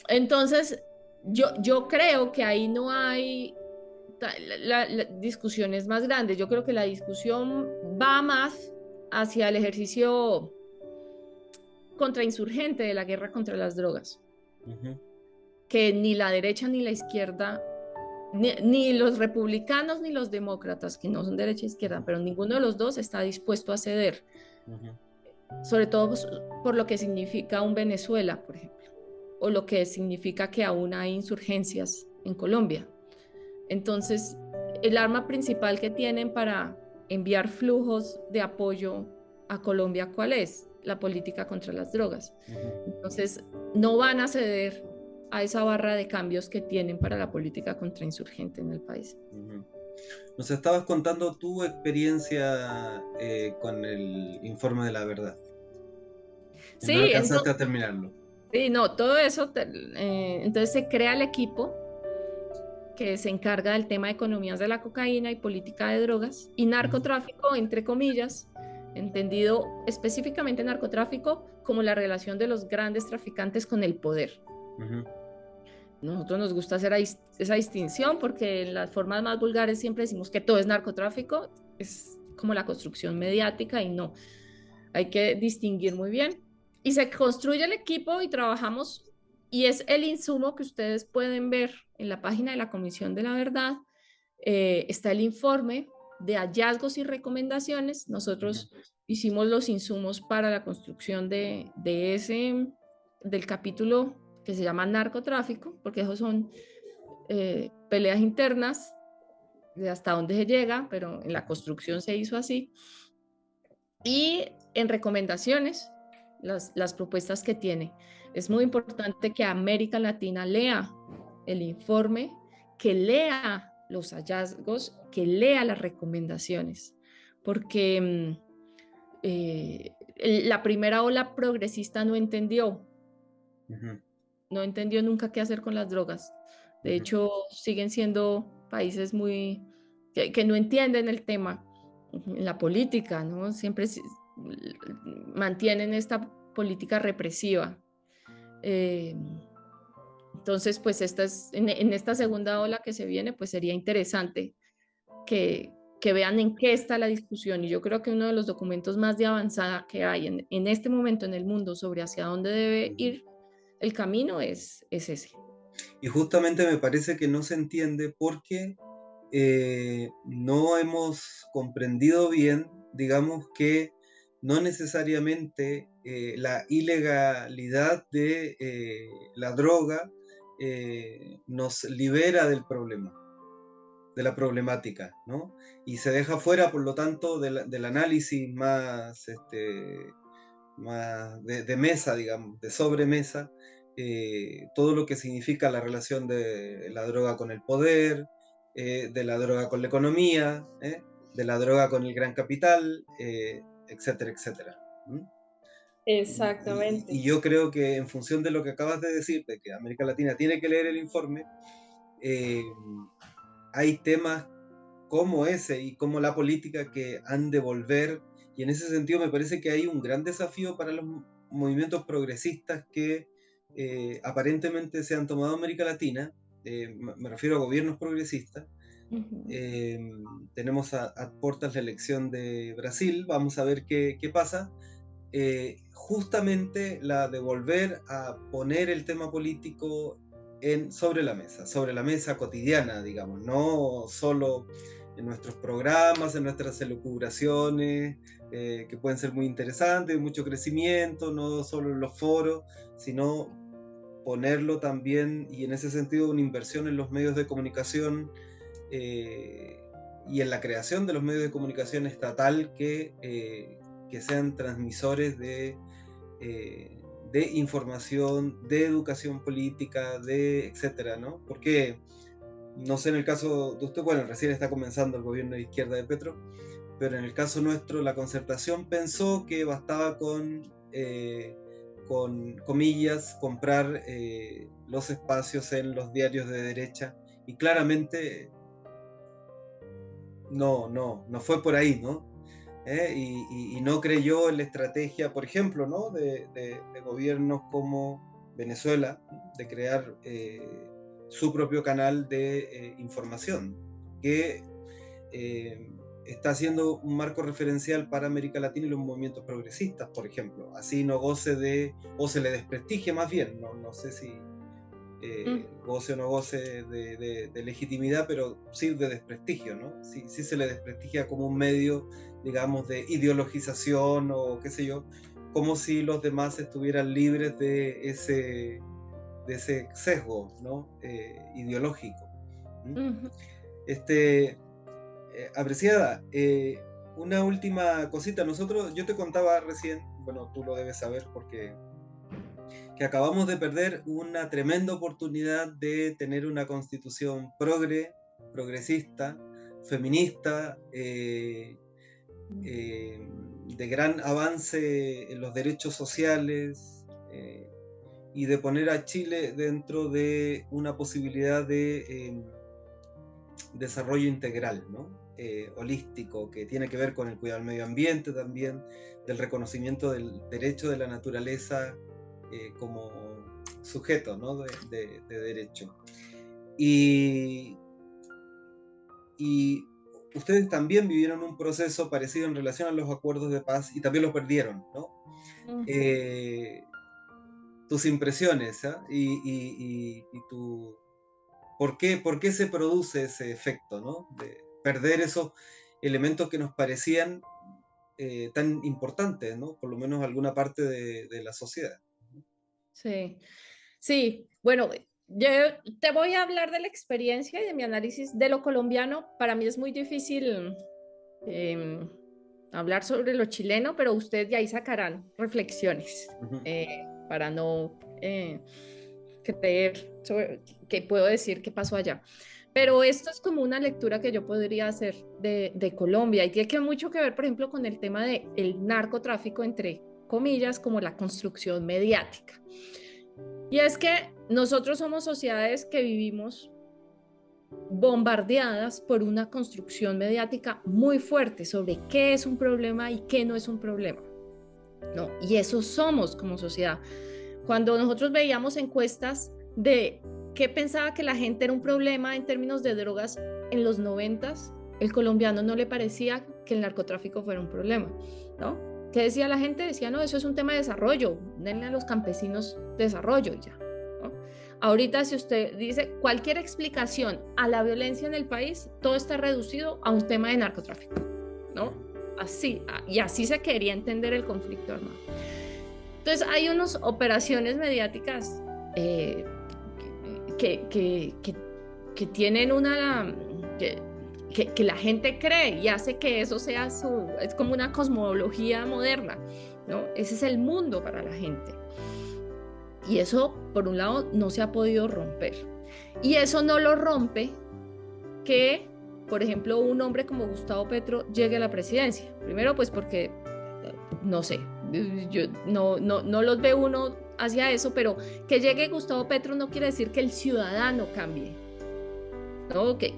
Entonces, yo creo que ahí no hay la discusiones más grandes. Yo creo que la discusión va más hacia el ejercicio contrainsurgente de la guerra contra las drogas, Ujú. que ni la derecha ni la izquierda, ni los republicanos ni los demócratas, que no son derecha e izquierda, pero ninguno de los dos está dispuesto a ceder, Ujú. sobre todo pues, por lo que significa un Venezuela, por ejemplo, o lo que significa que aún hay insurgencias en Colombia. Entonces, el arma principal que tienen para enviar flujos de apoyo a Colombia, ¿cuál es? La política contra las drogas. Ujú. Entonces, no van a ceder a esa barra de cambios que tienen para la política contrainsurgente en el país. Ujú. Nos estabas contando tu experiencia con el informe de la verdad. Y no Sí, alcanzaste entonces, a terminarlo. sí, no, todo eso, entonces se crea el equipo que se encarga del tema de economías de la cocaína y política de drogas y Ujú. narcotráfico, entre comillas, entendido específicamente narcotráfico como la relación de los grandes traficantes con el poder. Ujú. Nosotros nos gusta hacer esa distinción porque en las formas más vulgares siempre decimos que todo es narcotráfico, es como la construcción mediática y no, hay que distinguir muy bien. Y se construye el equipo y trabajamos y es el insumo que ustedes pueden ver en la página de la Comisión de la Verdad. Está el informe de hallazgos y recomendaciones. Ujú. Nosotros hicimos los insumos para la construcción del capítulo que se llama narcotráfico, porque esos son peleas internas de hasta dónde se llega, pero en la construcción se hizo así. Y en recomendaciones, las propuestas que tiene. Es muy importante que América Latina lea el informe, que lea los hallazgos, que lea las recomendaciones, porque la primera ola progresista Ujú. no entendió nunca qué hacer con las drogas. De Ujú. hecho, siguen siendo países que no entienden el tema en la política, ¿no? Siempre mantienen esta política represiva. Eh, entonces, pues en esta segunda ola que se viene, pues sería interesante que vean en qué está la discusión. Y yo creo que uno de los documentos más de avanzada que hay en este momento en el mundo sobre hacia dónde debe Ujú. ir el camino es ese. Y justamente me parece que no se entiende porque no hemos comprendido bien, digamos, que no necesariamente la ilegalidad de la droga nos libera del problema, de la problemática, ¿no? Y se deja fuera, por lo tanto, del análisis más, más de mesa, digamos, de sobremesa, todo lo que significa la relación de la droga con el poder, de la droga con la economía, de la droga con el gran capital, etcétera, etcétera. ¿Mm? Exactamente. Y yo creo que en función de lo que acabas de decir, de que América Latina tiene que leer el informe, hay temas como ese y como la política que han de volver, y en ese sentido me parece que hay un gran desafío para los movimientos progresistas que aparentemente se han tomado América Latina, me refiero a gobiernos progresistas. Tenemos a puertas la elección de Brasil, vamos a ver qué pasa. Justamente la de volver a poner el tema político sobre la mesa cotidiana, digamos, no solo en nuestros programas, en nuestras elucubraciones, que pueden ser muy interesantes, mucho crecimiento, no solo en los foros, sino ponerlo también, y en ese sentido una inversión en los medios de comunicación y en la creación de los medios de comunicación estatal que sean transmisores de información, de educación política, etcétera, ¿no? Porque, no sé, en el caso de usted, bueno, recién está comenzando el gobierno de izquierda de Petro, pero en el caso nuestro, la Concertación pensó que bastaba con comillas, comprar los espacios en los diarios de derecha, y claramente no fue por ahí, ¿no? Y no creyó en la estrategia, por ejemplo, ¿no? de gobiernos como Venezuela, de crear su propio canal de información, que está haciendo un marco referencial para América Latina y los movimientos progresistas, por ejemplo. Así no goce o se le desprestigie más bien, no sé si goce o no goce de legitimidad, pero sí de desprestigio, ¿no? Sí se le desprestigia como un medio, digamos, de ideologización o qué sé yo, como si los demás estuvieran libres de ese sesgo, ¿no? Ideológico. ¿Mm? Apreciada, una última cosita. Yo te contaba recién, bueno, tú lo debes saber porque que acabamos de perder una tremenda oportunidad de tener una constitución progresista, feminista, de gran avance en los derechos sociales, y de poner a Chile dentro de una posibilidad de desarrollo integral, ¿no? Holístico, que tiene que ver con el cuidado del medio ambiente también, del reconocimiento del derecho de la naturaleza como sujeto, ¿no? de derecho. Y ustedes también vivieron un proceso parecido en relación a los acuerdos de paz y también los perdieron, ¿no? Tus impresiones, ¿eh? y tu... ¿Por qué se produce ese efecto, ¿no? De perder esos elementos que nos parecían tan importantes, ¿no? Por lo menos alguna parte de la sociedad. Sí, bueno, yo te voy a hablar de la experiencia y de mi análisis de lo colombiano. Para mí es muy difícil hablar sobre lo chileno, pero ustedes de ahí sacarán reflexiones para no creer que puedo decir qué pasó allá. Pero esto es como una lectura que yo podría hacer de Colombia y tiene mucho que ver, por ejemplo, con el tema del narcotráfico, entre comillas, como la construcción mediática. Y es que nosotros somos sociedades que vivimos bombardeadas por una construcción mediática muy fuerte sobre qué es un problema y qué no es un problema, ¿no? Y eso somos como sociedad. Cuando nosotros veíamos encuestas de qué pensaba que la gente era un problema en términos de drogas en los 90s, el colombiano no le parecía que el narcotráfico fuera un problema, ¿no? ¿Qué decía la gente? Decía, no, eso es un tema de desarrollo, denle a los campesinos desarrollo ya, ¿no? Ahorita si usted dice cualquier explicación a la violencia en el país, todo está reducido a un tema de narcotráfico, ¿no? así, y así se quería entender el conflicto armado. Entonces hay unas operaciones mediáticas que tienen una... que la gente cree y hace que eso sea es como una cosmología moderna, ¿no? Ese es el mundo para la gente. Y eso, por un lado, no se ha podido romper. Y eso no lo rompe que, por ejemplo, un hombre como Gustavo Petro llegue a la presidencia. Primero, pues porque, no sé, yo no los ve uno hacia eso, pero que llegue Gustavo Petro no quiere decir que el ciudadano cambie, ¿no? Que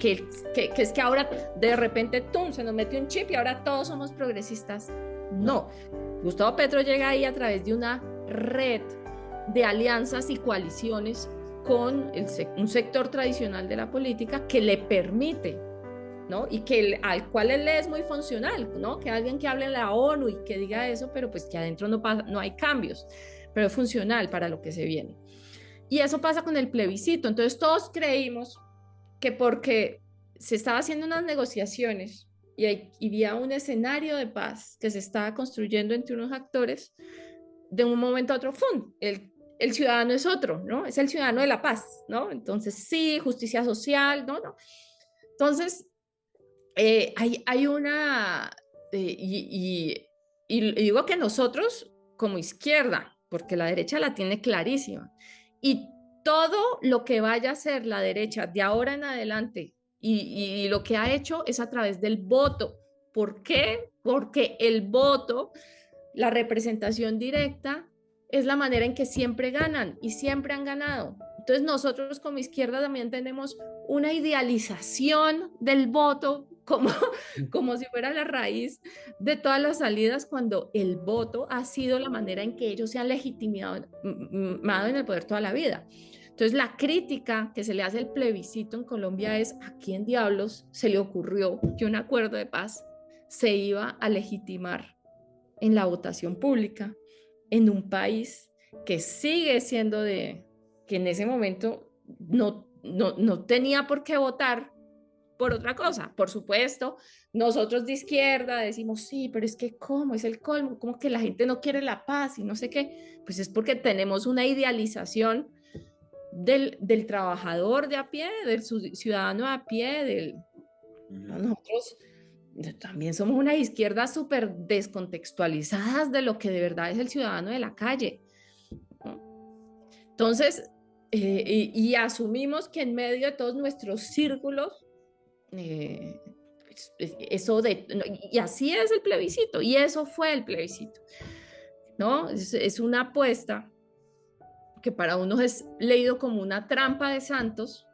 es que ahora de repente ¡tum!, se nos mete un chip y ahora todos somos progresistas. No, Gustavo Petro llega ahí a través de una red de alianzas y coaliciones con un sector tradicional de la política que le permite, ¿no? Y al cual él es muy funcional, ¿no? Que alguien que hable en la ONU y que diga eso, pero pues que adentro no hay cambios, pero es funcional para lo que se viene. Y eso pasa con el plebiscito. Entonces todos creímos que porque se estaba haciendo unas negociaciones y había un escenario de paz que se estaba construyendo entre unos actores, de un momento a otro, ¡fum!, el ciudadano es otro, ¿no? Es el ciudadano de la paz, ¿no? Entonces, sí, justicia social, ¿no? Entonces, hay una... y digo que nosotros, como izquierda, porque la derecha la tiene clarísima, y todo lo que vaya a ser la derecha de ahora en adelante, y lo que ha hecho es a través del voto. ¿Por qué? Porque el voto, la representación directa, es la manera en que siempre ganan y siempre han ganado. Entonces nosotros como izquierda también tenemos una idealización del voto como si fuera la raíz de todas las salidas, cuando el voto ha sido la manera en que ellos se han legitimado en el poder toda la vida. Entonces la crítica que se le hace al plebiscito en Colombia es: ¿a quién diablos se le ocurrió que un acuerdo de paz se iba a legitimar en la votación pública en un país que sigue siendo que en ese momento no tenía por qué votar por otra cosa? Por supuesto, nosotros de izquierda decimos, sí, pero es que ¿cómo? Es el colmo, como que la gente no quiere la paz y no sé qué. Pues es porque tenemos una idealización del trabajador de a pie, del ciudadano a pie, nosotros también somos una izquierda súper descontextualizadas de lo que de verdad es el ciudadano de la calle, ¿no? Entonces, y asumimos que en medio de todos nuestros círculos, y así es el plebiscito, y eso fue el plebiscito, ¿no? Es una apuesta que para unos es leído como una trampa de santos,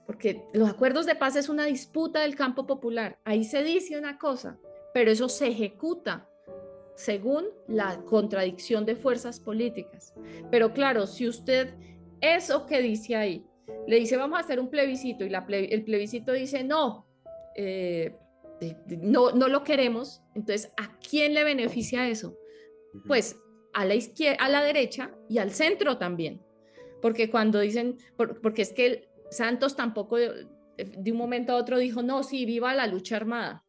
porque los acuerdos de paz es una disputa del campo popular. Ahí se dice una cosa, pero eso se ejecuta según la contradicción de fuerzas políticas. Pero claro, si usted eso que dice ahí, le dice vamos a hacer un plebiscito y el plebiscito dice no lo queremos, entonces ¿a quién le beneficia eso? Pues a la izquierda, a la derecha y al centro también. Porque cuando dicen, porque es que Santos tampoco de un momento a otro dijo, no, sí, viva la lucha armada.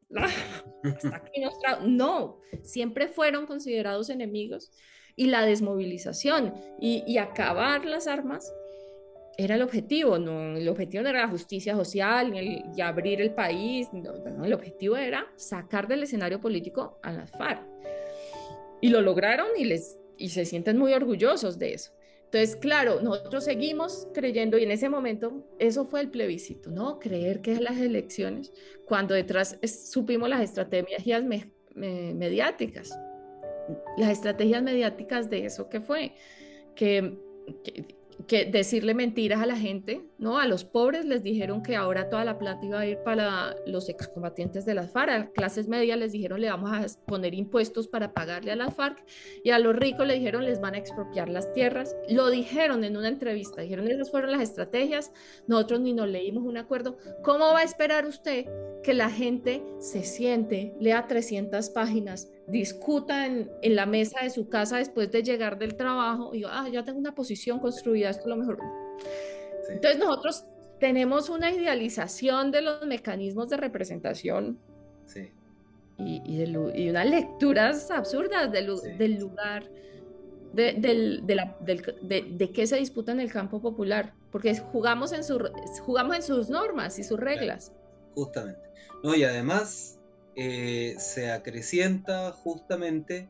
Hasta aquí no, siempre fueron considerados enemigos, y la desmovilización y acabar las armas era el objetivo. No, el objetivo no era la justicia social y abrir el país, no, el objetivo era sacar del escenario político a las FARC. Y lo lograron y se sienten muy orgullosos de eso. Entonces, claro, nosotros seguimos creyendo, y en ese momento eso fue el plebiscito, ¿no? Creer que es las elecciones, cuando detrás supimos las estrategias mediáticas. Las estrategias mediáticas de eso, ¿qué fue? Que decirle mentiras a la gente, ¿no? A los pobres les dijeron que ahora toda la plata iba a ir para los excombatientes de las FARC, a las clases medias les dijeron le vamos a poner impuestos para pagarle a las FARC, y a los ricos le dijeron les van a expropiar las tierras. Lo dijeron en una entrevista, dijeron esas fueron las estrategias, nosotros ni nos leímos un acuerdo. ¿Cómo va a esperar usted que la gente se siente, lea 300 páginas, discuta en la mesa de su casa después de llegar del trabajo y ya tengo una posición construida, esto es lo mejor? Sí. Entonces nosotros tenemos una idealización de los mecanismos de representación, sí, y unas lecturas absurdas Sí. del lugar, de qué se disputa en el campo popular, porque jugamos en sus normas y sus Claro, reglas. justamente. No, y además se acrecienta justamente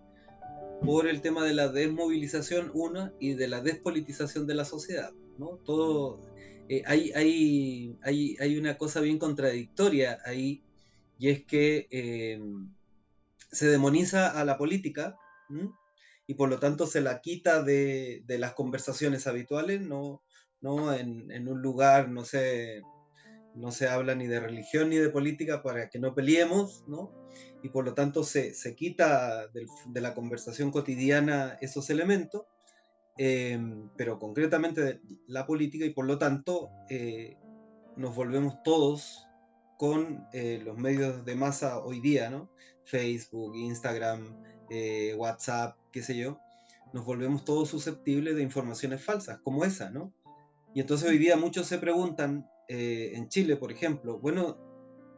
por el tema de la desmovilización, una, y de la despolitización de la sociedad, ¿no? Todo, hay una cosa bien contradictoria ahí, y es que se demoniza a la política, ¿m? Y por lo tanto se la quita de las conversaciones habituales, no en un lugar, no se habla ni de religión ni de política para que no peleemos, ¿no? Y por lo tanto se quita de la conversación cotidiana esos elementos, pero concretamente de la política, y por lo tanto nos volvemos todos con los medios de masa hoy día, ¿no? Facebook, Instagram, WhatsApp, qué sé yo, nos volvemos todos susceptibles de informaciones falsas, como esa, ¿no? Y entonces hoy día muchos se preguntan, en Chile, por ejemplo, bueno,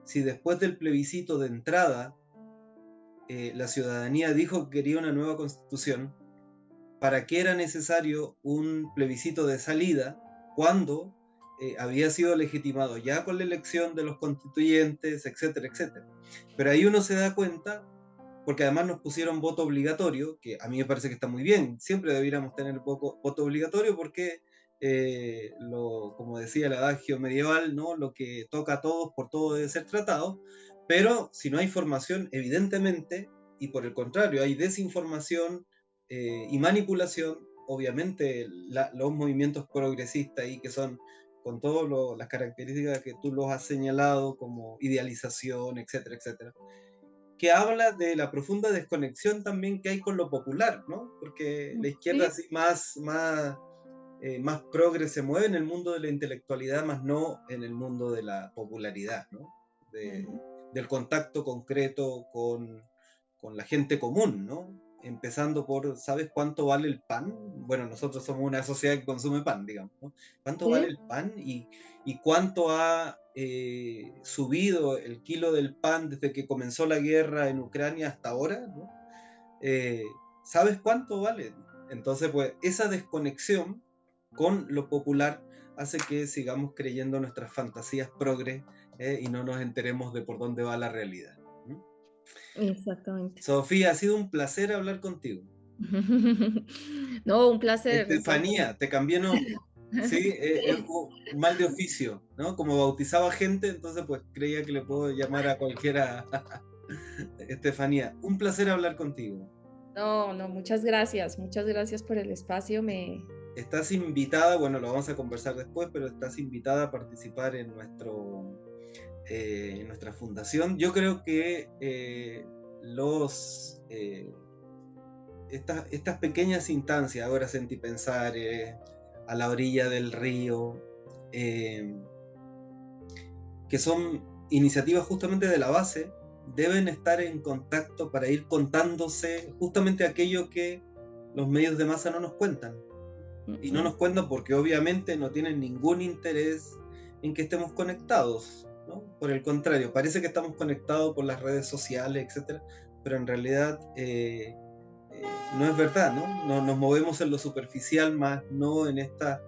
si después del plebiscito de entrada la ciudadanía dijo que quería una nueva constitución, ¿para qué era necesario un plebiscito de salida cuando había sido legitimado ya con la elección de los constituyentes, etcétera, etcétera? Pero ahí uno se da cuenta, porque además nos pusieron voto obligatorio, que a mí me parece que está muy bien, siempre debiéramos tener voto obligatorio porque, como decía el adagio medieval, ¿no? Lo que toca a todos, por todo debe ser tratado, pero si no hay formación, evidentemente, y por el contrario, hay desinformación y manipulación, obviamente los movimientos progresistas ahí que son con todas las características que tú los has señalado como idealización, etcétera, etcétera, que habla de la profunda desconexión también que hay con lo popular, ¿no? Porque la izquierda Sí. así más progre se mueve en el mundo de la intelectualidad, más no en el mundo de la popularidad, ¿no? De, Ujú. del contacto concreto con la gente común, ¿no? Empezando por, ¿sabes cuánto vale el pan? Bueno, nosotros somos una sociedad que consume pan, digamos, ¿no? ¿Cuánto vale Sí. el pan y cuánto ha subido el kilo del pan desde que comenzó la guerra en Ucrania hasta ahora, ¿no? ¿Sabes cuánto vale? Entonces, pues, esa desconexión con lo popular hace que sigamos creyendo nuestras fantasías progres y no nos enteremos de por dónde va la realidad. ¿Mm? Exactamente. Sofía, ha sido un placer hablar contigo. No, un placer, Estefanía, te cambié nombre. Sí, es un mal de oficio, ¿no? Como bautizaba gente, entonces pues creía que le puedo llamar a cualquiera Estefanía. Un placer hablar contigo. No, no, muchas gracias por el espacio. Estás invitada, bueno, lo vamos a conversar después, pero estás invitada a participar en nuestra fundación. Yo creo que estas pequeñas instancias, ahora sentí pensar a la orilla del río, eh, que son iniciativas justamente de la base, deben estar en contacto para ir contándose justamente aquello que los medios de masa no nos cuentan. Y no nos cuentan porque obviamente no tienen ningún interés en que estemos conectados, ¿no? Por el contrario, parece que estamos conectados por las redes sociales, etcétera, pero en realidad no es verdad, ¿no? Nos movemos en lo superficial, más no en esta,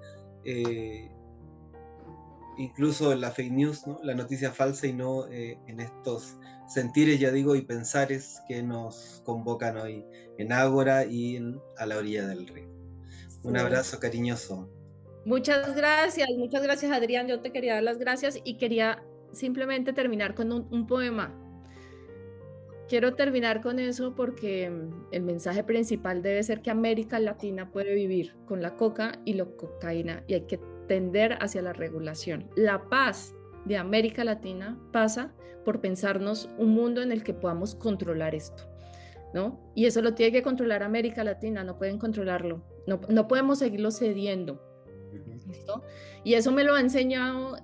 incluso en la fake news, ¿no? La noticia falsa, y no en estos sentires, ya digo, y pensares que nos convocan hoy en Ágora y a la orilla del río. Un Sí. abrazo cariñoso. Muchas gracias Adrián. Yo te quería dar las gracias y quería simplemente terminar con un poema. Quiero terminar con eso porque el mensaje principal debe ser que América Latina puede vivir con la coca y la cocaína y hay que tender hacia la regulación. La paz de América Latina pasa por pensarnos un mundo en el que podamos controlar esto, ¿no? Y eso lo tiene que controlar América Latina, no pueden controlarlo, no podemos seguirlo cediendo, ¿listo? Y eso me lo ha enseñado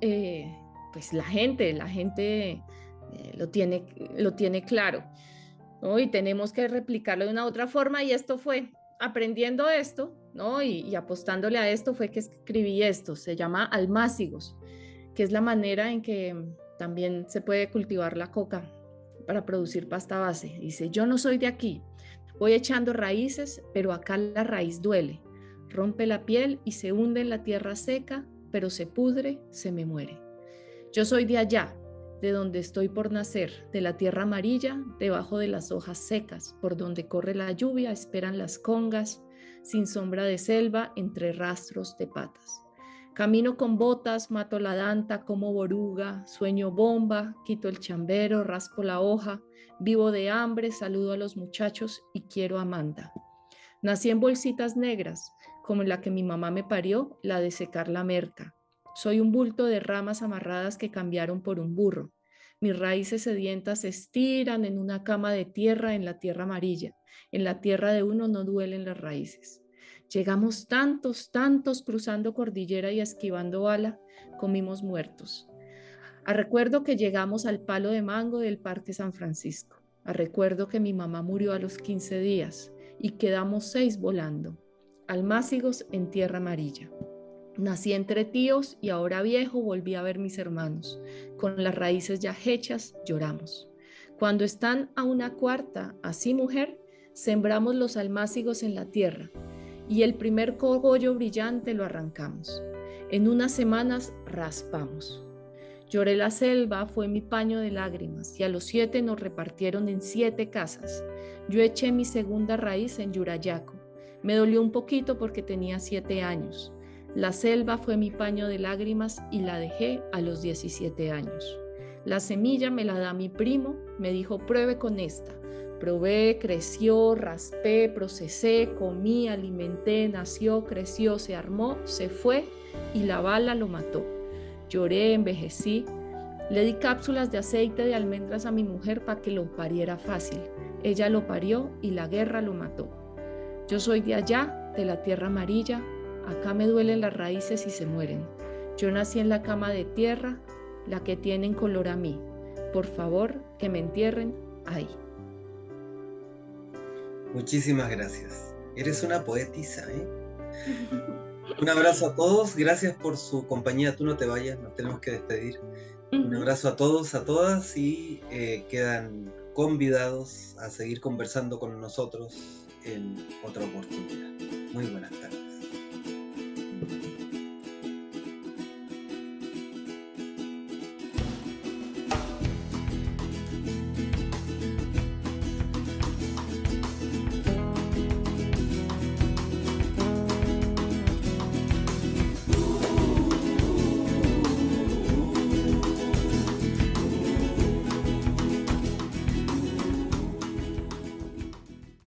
pues la gente lo tiene claro, ¿no? Y tenemos que replicarlo de una otra forma y esto fue aprendiendo esto, ¿no? Y apostándole a esto fue que escribí esto, se llama Almácigos, que es la manera en que también se puede cultivar la coca para producir pasta base. Dice, yo no soy de aquí, voy echando raíces, pero acá la raíz duele. Rompe la piel y se hunde en la tierra seca, pero se pudre, se me muere. Yo soy de allá, de donde estoy por nacer, de la tierra amarilla, debajo de las hojas secas, por donde corre la lluvia, esperan las congas, sin sombra de selva, entre rastros de patas. Camino con botas, mato la danta, como boruga, sueño bomba, quito el chambero, raspo la hoja, vivo de hambre, saludo a los muchachos y quiero a Amanda. Nací en bolsitas negras, como en la que mi mamá me parió, la de secar la merca. Soy un bulto de ramas amarradas que cambiaron por un burro. Mis raíces sedientas se estiran en una cama de tierra en la tierra amarilla. En la tierra de uno no duelen las raíces. Llegamos tantos, tantos cruzando cordillera y esquivando bala, comimos muertos. Recuerdo que llegamos al palo de mango del Parque San Francisco. Recuerdo que mi mamá murió a los 15 días y quedamos 6 volando. Almácigos en tierra amarilla. Nací entre tíos y ahora viejo volví a ver mis hermanos. Con las raíces ya hechas lloramos. Cuando están a una cuarta, así mujer, sembramos los almácigos en la tierra y el primer cogollo brillante lo arrancamos. En unas semanas raspamos. Lloré la selva, fue mi paño de lágrimas y a los 7 nos repartieron en 7 casas. Yo eché mi segunda raíz en Yurayaco. Me dolió un poquito porque tenía 7 años. La selva fue mi paño de lágrimas y la dejé a los 17 años. La semilla me la da mi primo, me dijo pruebe con esta. Probé, creció, raspé, procesé, comí, alimenté, nació, creció, se armó, se fue y la bala lo mató. Lloré, envejecí, le di cápsulas de aceite de almendras a mi mujer para que lo pariera fácil. Ella lo parió y la guerra lo mató. Yo soy de allá, de la tierra amarilla, acá me duelen las raíces y se mueren. Yo nací en la cama de tierra, la que tiene en color a mí. Por favor, que me entierren ahí. Muchísimas gracias. Eres una poetisa, ¿eh? Un abrazo a todos, gracias por su compañía. Tú no te vayas, nos tenemos que despedir. Un abrazo a todos, a todas y quedan convidados a seguir conversando con nosotros en otra oportunidad. Muy buenas tardes.